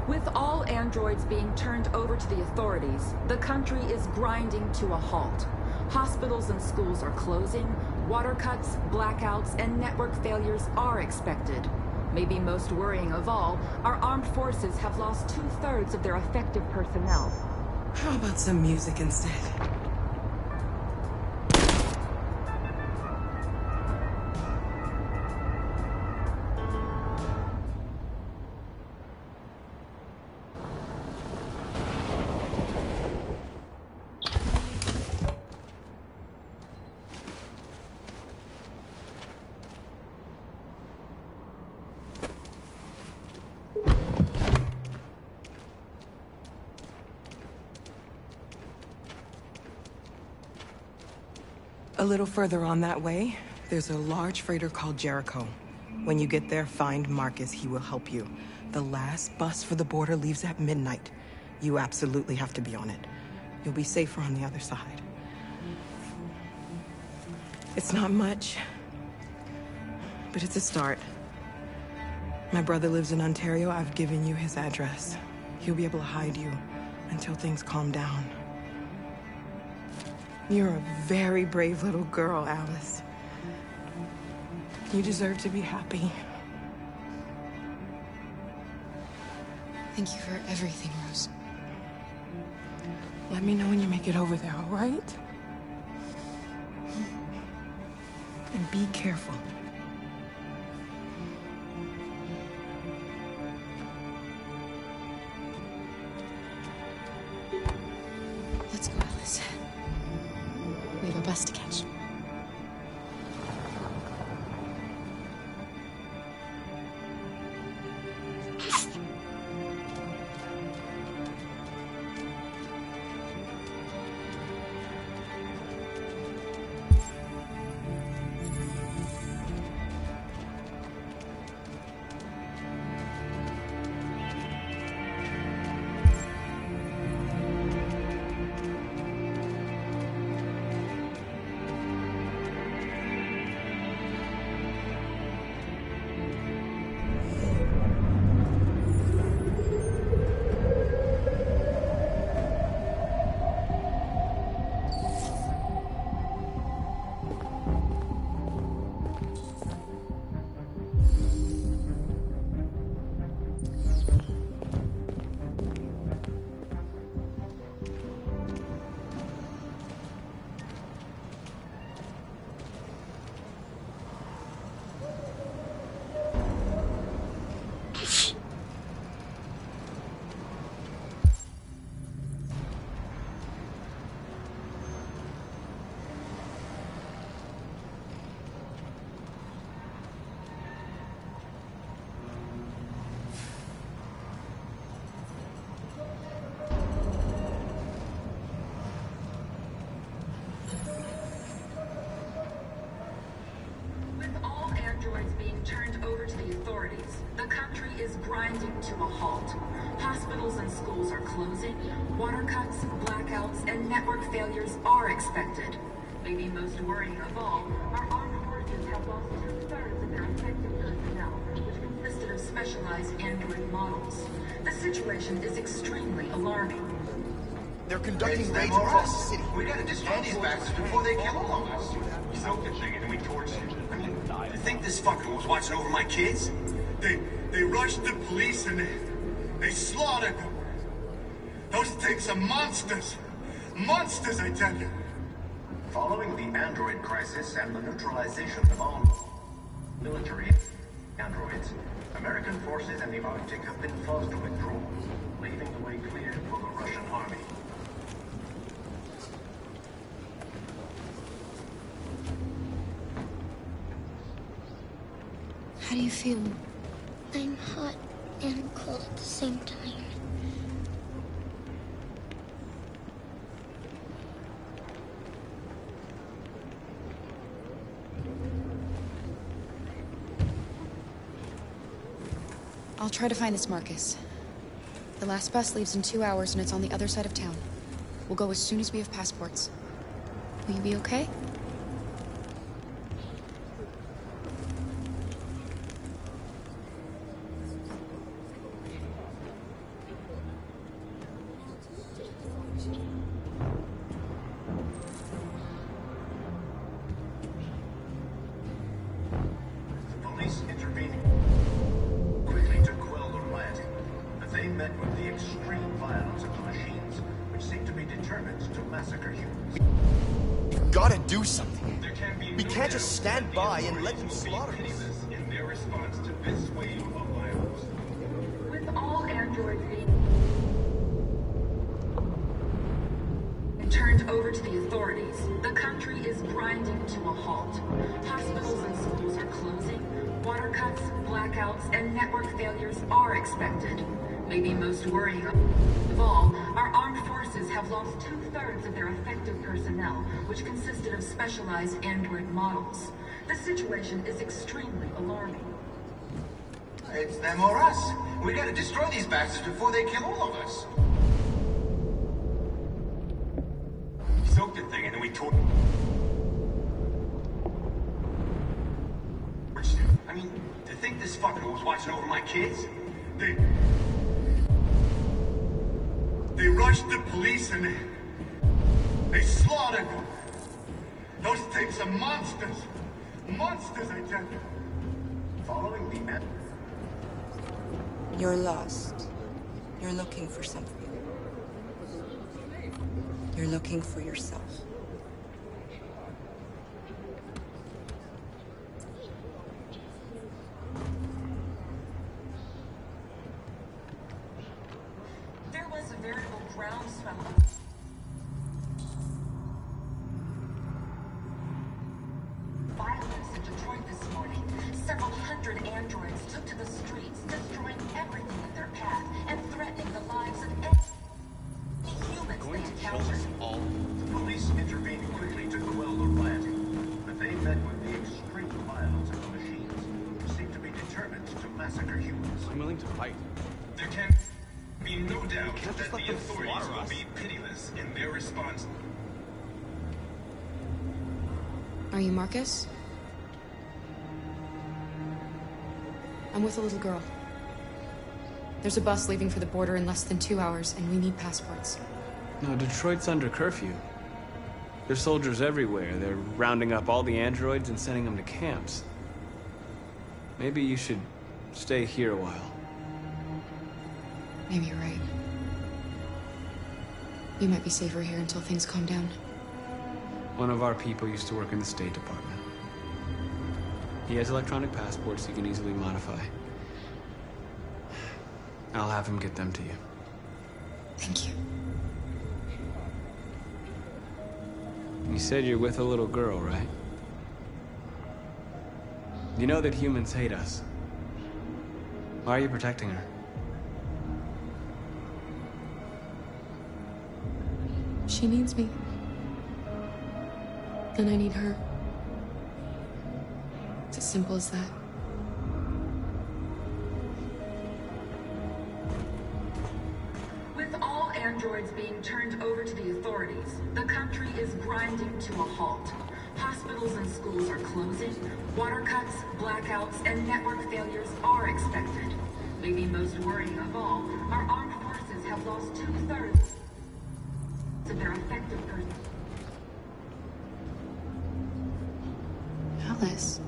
With all androids being turned over to the authorities, the country is grinding to a halt. Hospitals and schools are closing, water cuts, blackouts, and network failures are expected. Maybe most worrying of all, our armed forces have lost 2/3 of their effective personnel. How about some music instead? A little further on that way, there's a large freighter called Jericho. When you get there, find Marcus. He will help you. The last bus for the border leaves at midnight. You absolutely have to be on it. You'll be safer on the other side. It's not much, but it's a start. My brother lives in Ontario. I've given you his address. He'll be able to hide you until things calm down. You're a very brave little girl, Alice. You deserve to be happy. Thank you for everything, Rose. Let me know when you make it over there, all right? And be careful. Let's go, Alice. We have a bus to catch. Turned over to the authorities. The country is grinding to a halt. Hospitals and schools are closing, water cuts, blackouts, and network failures are expected. Maybe most worrying of all, our armed forces have lost 2/3 of their effective personnel, which consisted of special specialized android models. The situation is extremely alarming. They're conducting raids across the city. We gotta destroy these bastards before they kill all of us. We soaked the thing and then we torched it. I mean, you think this fucker was watching over my kids? They rushed the police and they slaughtered them. Those things are monsters. Monsters, I tell you. Following the android crisis and the neutralization of all military androids, American forces in the Arctic have been forced to withdraw, leaving the way clear for the Russian army. How do you feel? I'm hot and cold at the same time. I'll try to find this Marcus. The last bus leaves in 2 hours and it's on the other side of town. We'll go as soon as we have passports. Will you be okay? Police intervening quickly to quell the rioting, but they met with the extreme violence of the machines, which seem to be determined to massacre humans. We've gotta do something. There can be We can't just stand by and let them slaughter us. in their response to this wave of violence. With all androids being turned over to the authorities, the country is grinding to a halt. Hospitals and schools are closing, water cuts, blackouts, and network failures are expected. Maybe most worrying of all, our armed forces have lost 2/3 of their effective personnel, which consisted of specialized android models. The situation is extremely alarming. It's them or us. We gotta destroy these bastards before they kill all of us. We soaked the thing and then we torched it. I mean, to think this fucker was watching over my kids? They rushed the police and they slaughtered them. Those things are monsters. Monsters, I tell you. Following the You're lost. You're looking for something. You're looking for yourself. There was a veritable groundswell of violence in Detroit this morning. Several hundred androids took to the streets, destroying everything in their path and threatening the lives of any humans they encountered. The police intervened quickly to quell the rioting, but they met with the extreme violence of the machines, who seem to be determined to massacre humans. I'm willing to fight. There can be no doubt that the authorities will be pitiless in their response. Are you Marcus? I'm with a little girl. There's a bus leaving for the border in less than 2 hours, and we need passports. No, Detroit's under curfew. There's soldiers everywhere. They're rounding up all the androids and sending them to camps. Maybe you should stay here a while. Maybe you're right. You might be safer here until things calm down. One of our people used to work in the State Department. He has electronic passports he can easily modify. I'll have him get them to you. Thank you. You said you're with a little girl, right? You know that humans hate us. Why are you protecting her? She needs me. And I need her. It's as simple as that. With all androids being turned over to the authorities, the country is grinding to a halt. Hospitals and schools are closing, water cuts, blackouts, and network failures are expected. Maybe most worrying of all, our armed forces have lost 2/3 of their effective personnel. Alice.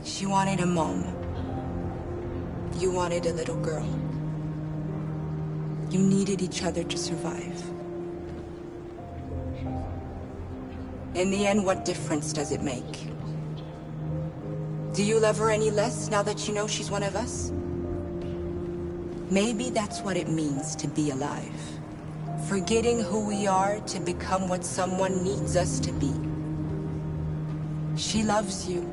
She wanted a mom. You wanted a little girl. You needed each other to survive. In the end, what difference does it make? Do you love her any less now that you know she's one of us? Maybe that's what it means to be alive. Forgetting who we are to become what someone needs us to be. She loves you.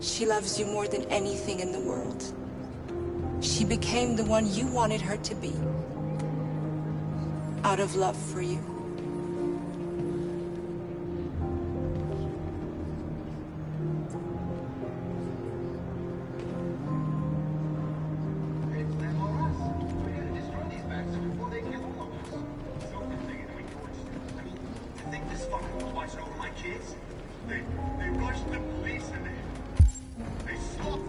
She loves you more than anything in the world. She became the one you wanted her to be. Out of love for you. They rushed the police and they slaughtered.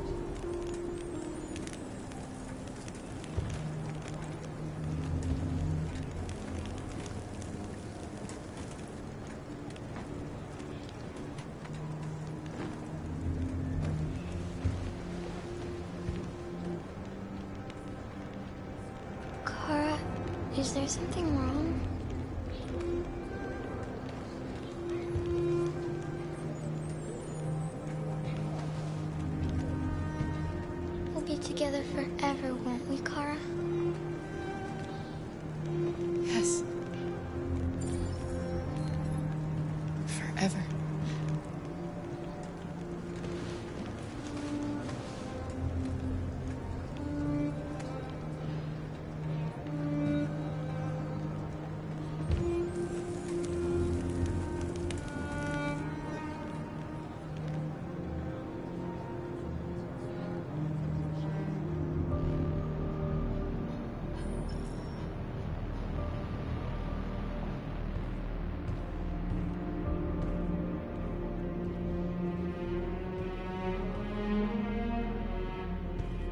Kara, is there something wrong? We'll be together forever, won't we, Kara? Yes. Forever.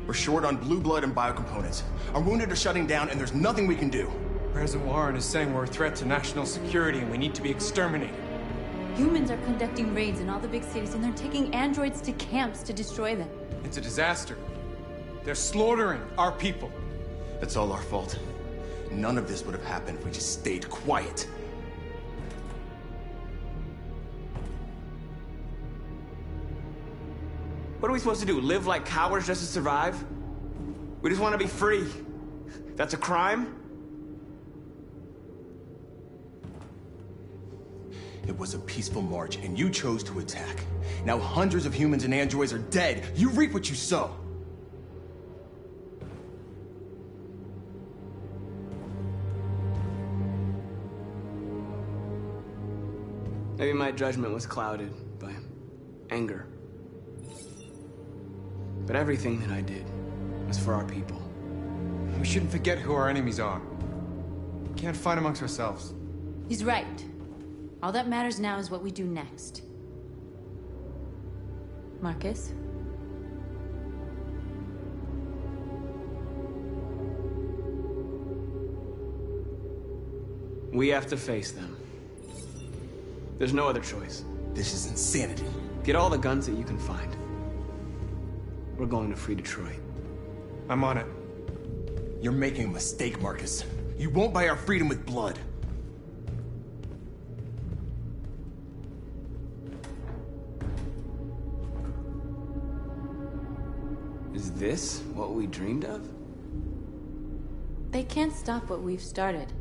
We're short on blue blood and biocomponents. Our wounded are shutting down, and there's nothing we can do. President Warren is saying we're a threat to national security and we need to be exterminated. Humans are conducting raids in all the big cities, and they're taking androids to camps to destroy them. It's a disaster. They're slaughtering our people. It's all our fault. None of this would have happened if we just stayed quiet. What are we supposed to do? Live like cowards just to survive? We just want to be free. That's a crime? It was a peaceful march, and you chose to attack. Now hundreds of humans and androids are dead. You reap what you sow. Maybe my judgment was clouded by anger. But everything that I did was for our people. We shouldn't forget who our enemies are. We can't fight amongst ourselves. He's right. All that matters now is what we do next. Marcus? We have to face them. There's no other choice. This is insanity. Get all the guns that you can find. We're going to free Detroit. I'm on it. You're making a mistake, Marcus. You won't buy our freedom with blood. Is this what we dreamed of? They can't stop what we've started.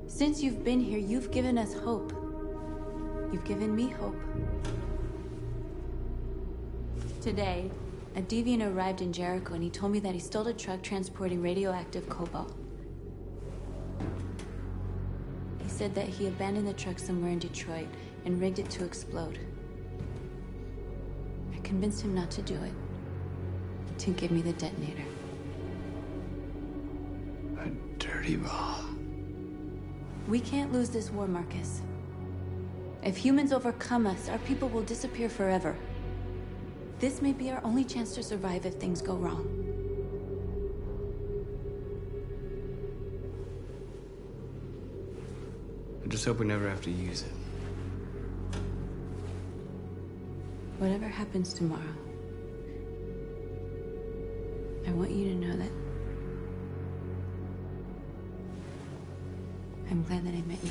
Since you've been here, you've given us hope. You've given me hope. Today, A deviant arrived in Jericho and he told me that he stole a truck transporting radioactive cobalt. He said that he abandoned the truck somewhere in Detroit and rigged it to explode. I convinced him not to do it, to give me the detonator. A dirty bomb. We can't lose this war, Marcus. If humans overcome us, our people will disappear forever. This may be our only chance to survive if things go wrong. I just hope we never have to use it. Whatever happens tomorrow, I want you to know that I'm glad that I met you.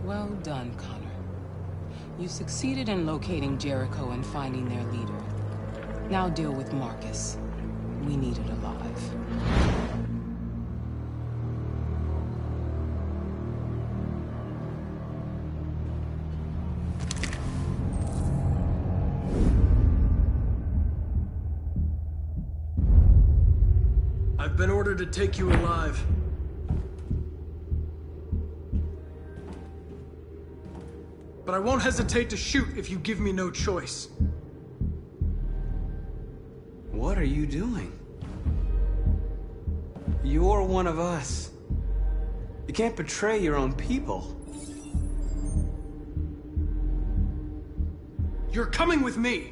Well done, Connor. You succeeded in locating Jericho and finding their leader. Now deal with Marcus. We need it alive. I've been ordered to take you alive. But I won't hesitate to shoot if you give me no choice. What are you doing? You're one of us. You can't betray your own people. You're coming with me.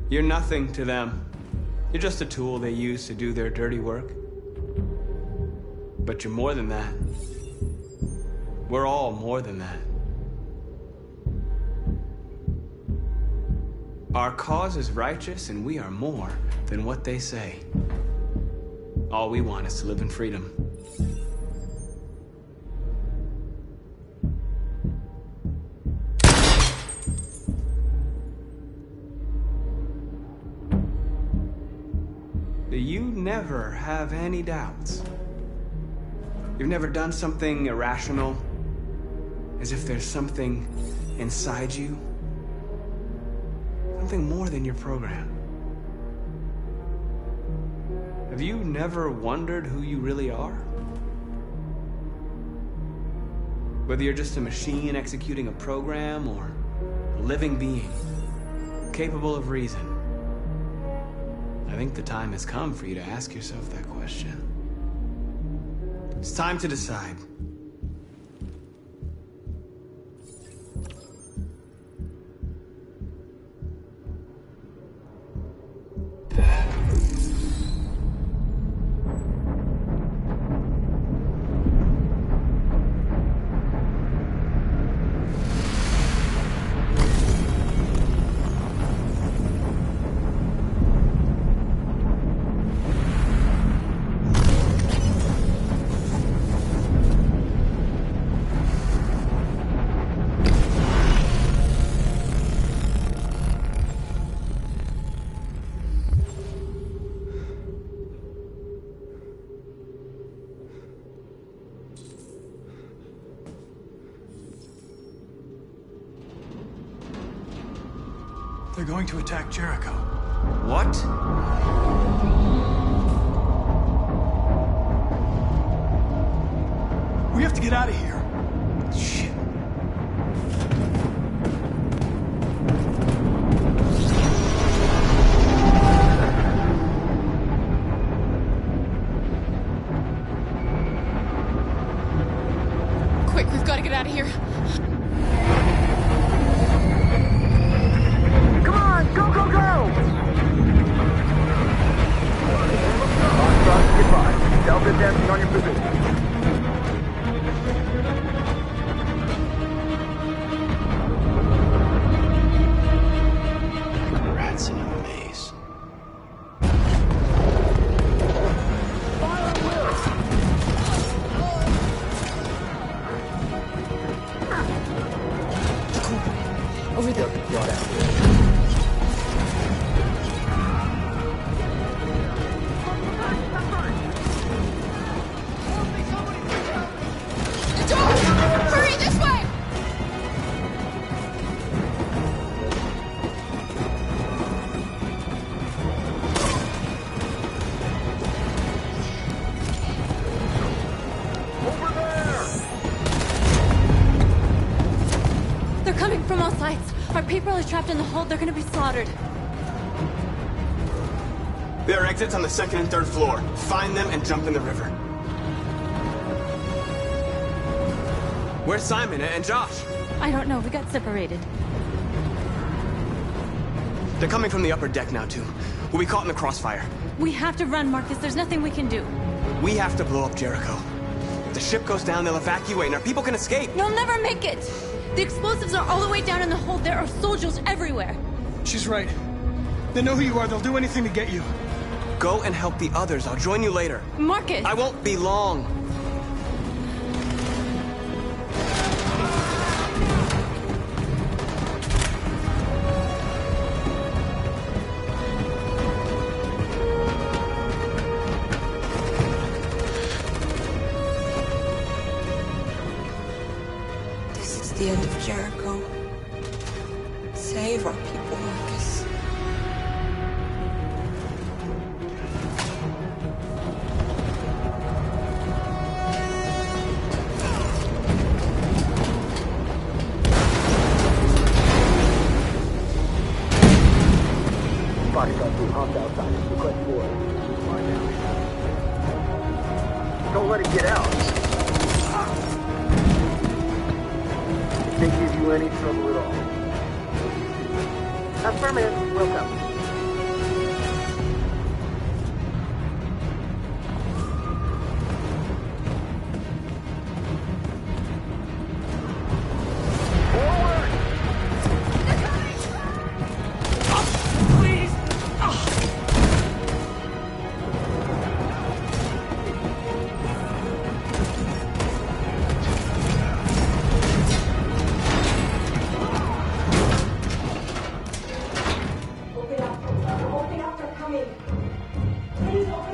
You're nothing to them. You're just a tool they use to do their dirty work. But you're more than that. We're all more than that. Our cause is righteous, and we are more than what they say. All we want is to live in freedom. You never have any doubts. You've never done something irrational, as if there's something inside you. Something more than your program. Have you never wondered who you really are? Whether you're just a machine executing a program or a living being, capable of reason. I think the time has come for you to ask yourself that question. It's time to decide. They're going to attack Jericho. What? We have to get out of here. Shit. Quick, we've got to get out of here. Come on, go, go, go! Goodbye. Delta dancing on your position. people are trapped in the hold. They're gonna be slaughtered. There are exits on the 2nd and 3rd floor. Find them and jump in the river. Where's Simon and Josh? I don't know. We got separated. They're coming from the upper deck now, too. We'll be caught in the crossfire. We have to run, Marcus. There's nothing we can do. We have to blow up Jericho. If the ship goes down, they'll evacuate and our people can escape. You'll never make it! The explosives are all the way down in the hold. There are soldiers everywhere. She's right. They know who you are. They'll do anything to get you. Go and help the others. I'll join you later. Marcus! I won't be long. This is the end of Jericho. Save our people, Marcus. Don't let it get out. If they give you any trouble at all. Affirmative. Welcome.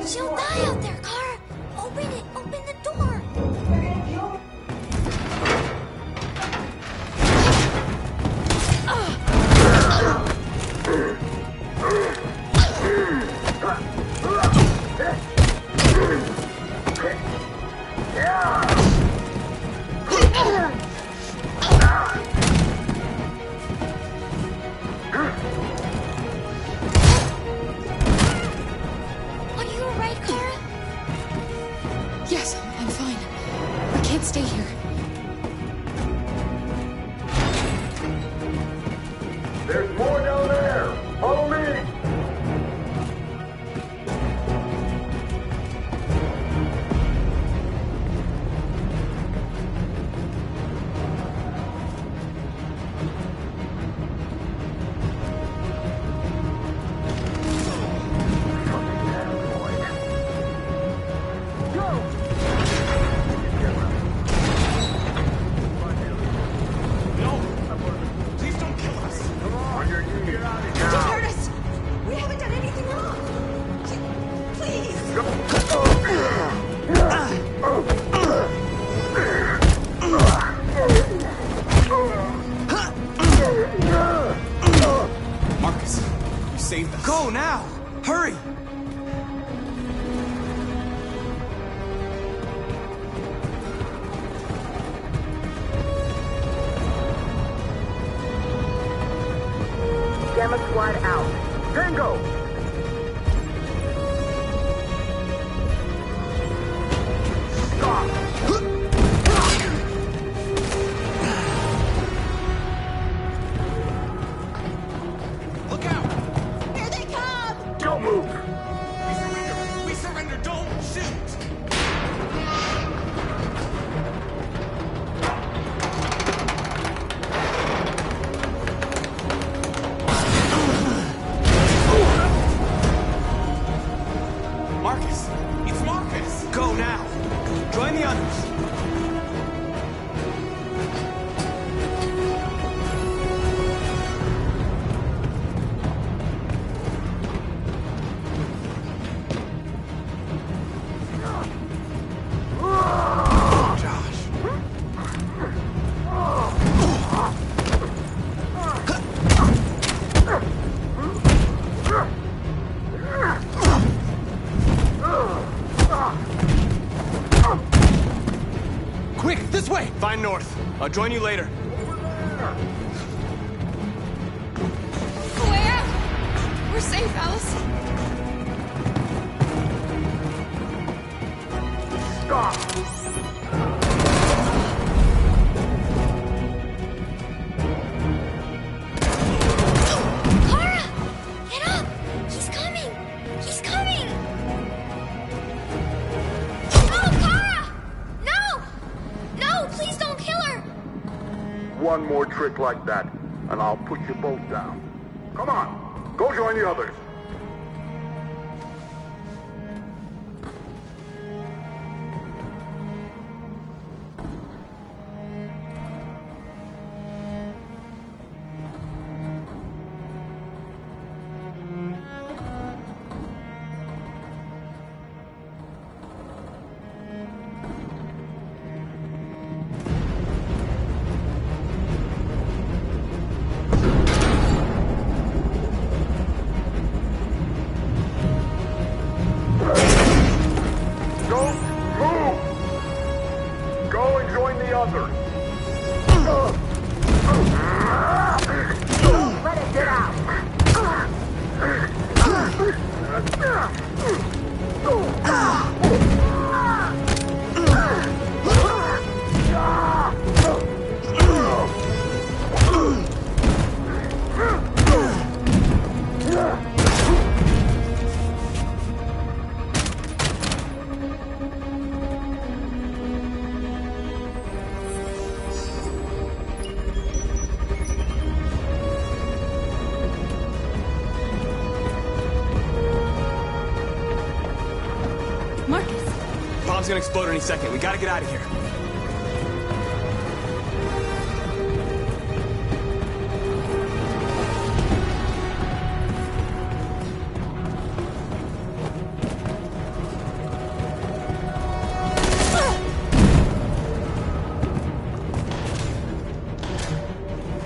She'll die out there, Kara! Open it! Open the door! Are you alright, Kara? Yes, I'm fine. I can't stay here. There's more down there. Follow me. Please don't kill us. Come on, your knees. Get out of here. Don't hurt us! We haven't done anything wrong! Please! Marcus, you saved us. Go now! Hurry! Gamma Squad out. Tango! Stop! Look out! Here they come! Don't move! We surrender! We surrender! Don't shoot! Marcus! It's Marcus! Go now! Join the others! Josh. Quick, this way! Find North. I'll join you later. safe, Alice. Stop! Kara! Get up! He's coming! He's coming! No, Kara! No! No, please don't kill her! One more trick like that, and I'll put you both down. Come on, go join the others. Bomb's gonna explode any second. We gotta get out of here.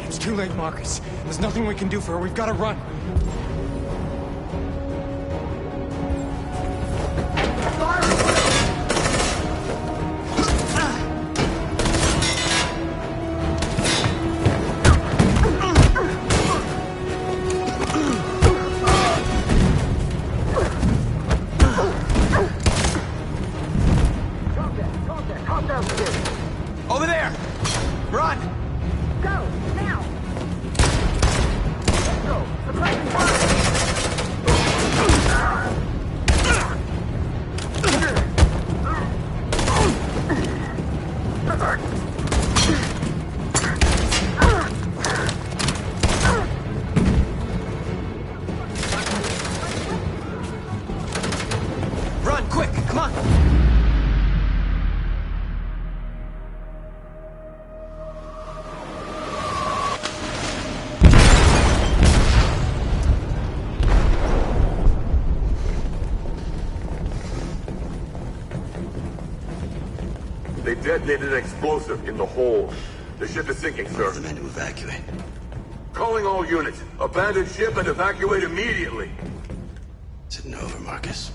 It's too late, Marcus. There's nothing we can do for her. We've gotta run. Over there! Run! Go, now! Let's go! Suppressing Run, quick! Come on! They detonated an explosive in the hold. The ship is sinking, sir. The men to evacuate. Calling all units. Abandon ship and evacuate immediately. Is it over, Marcus?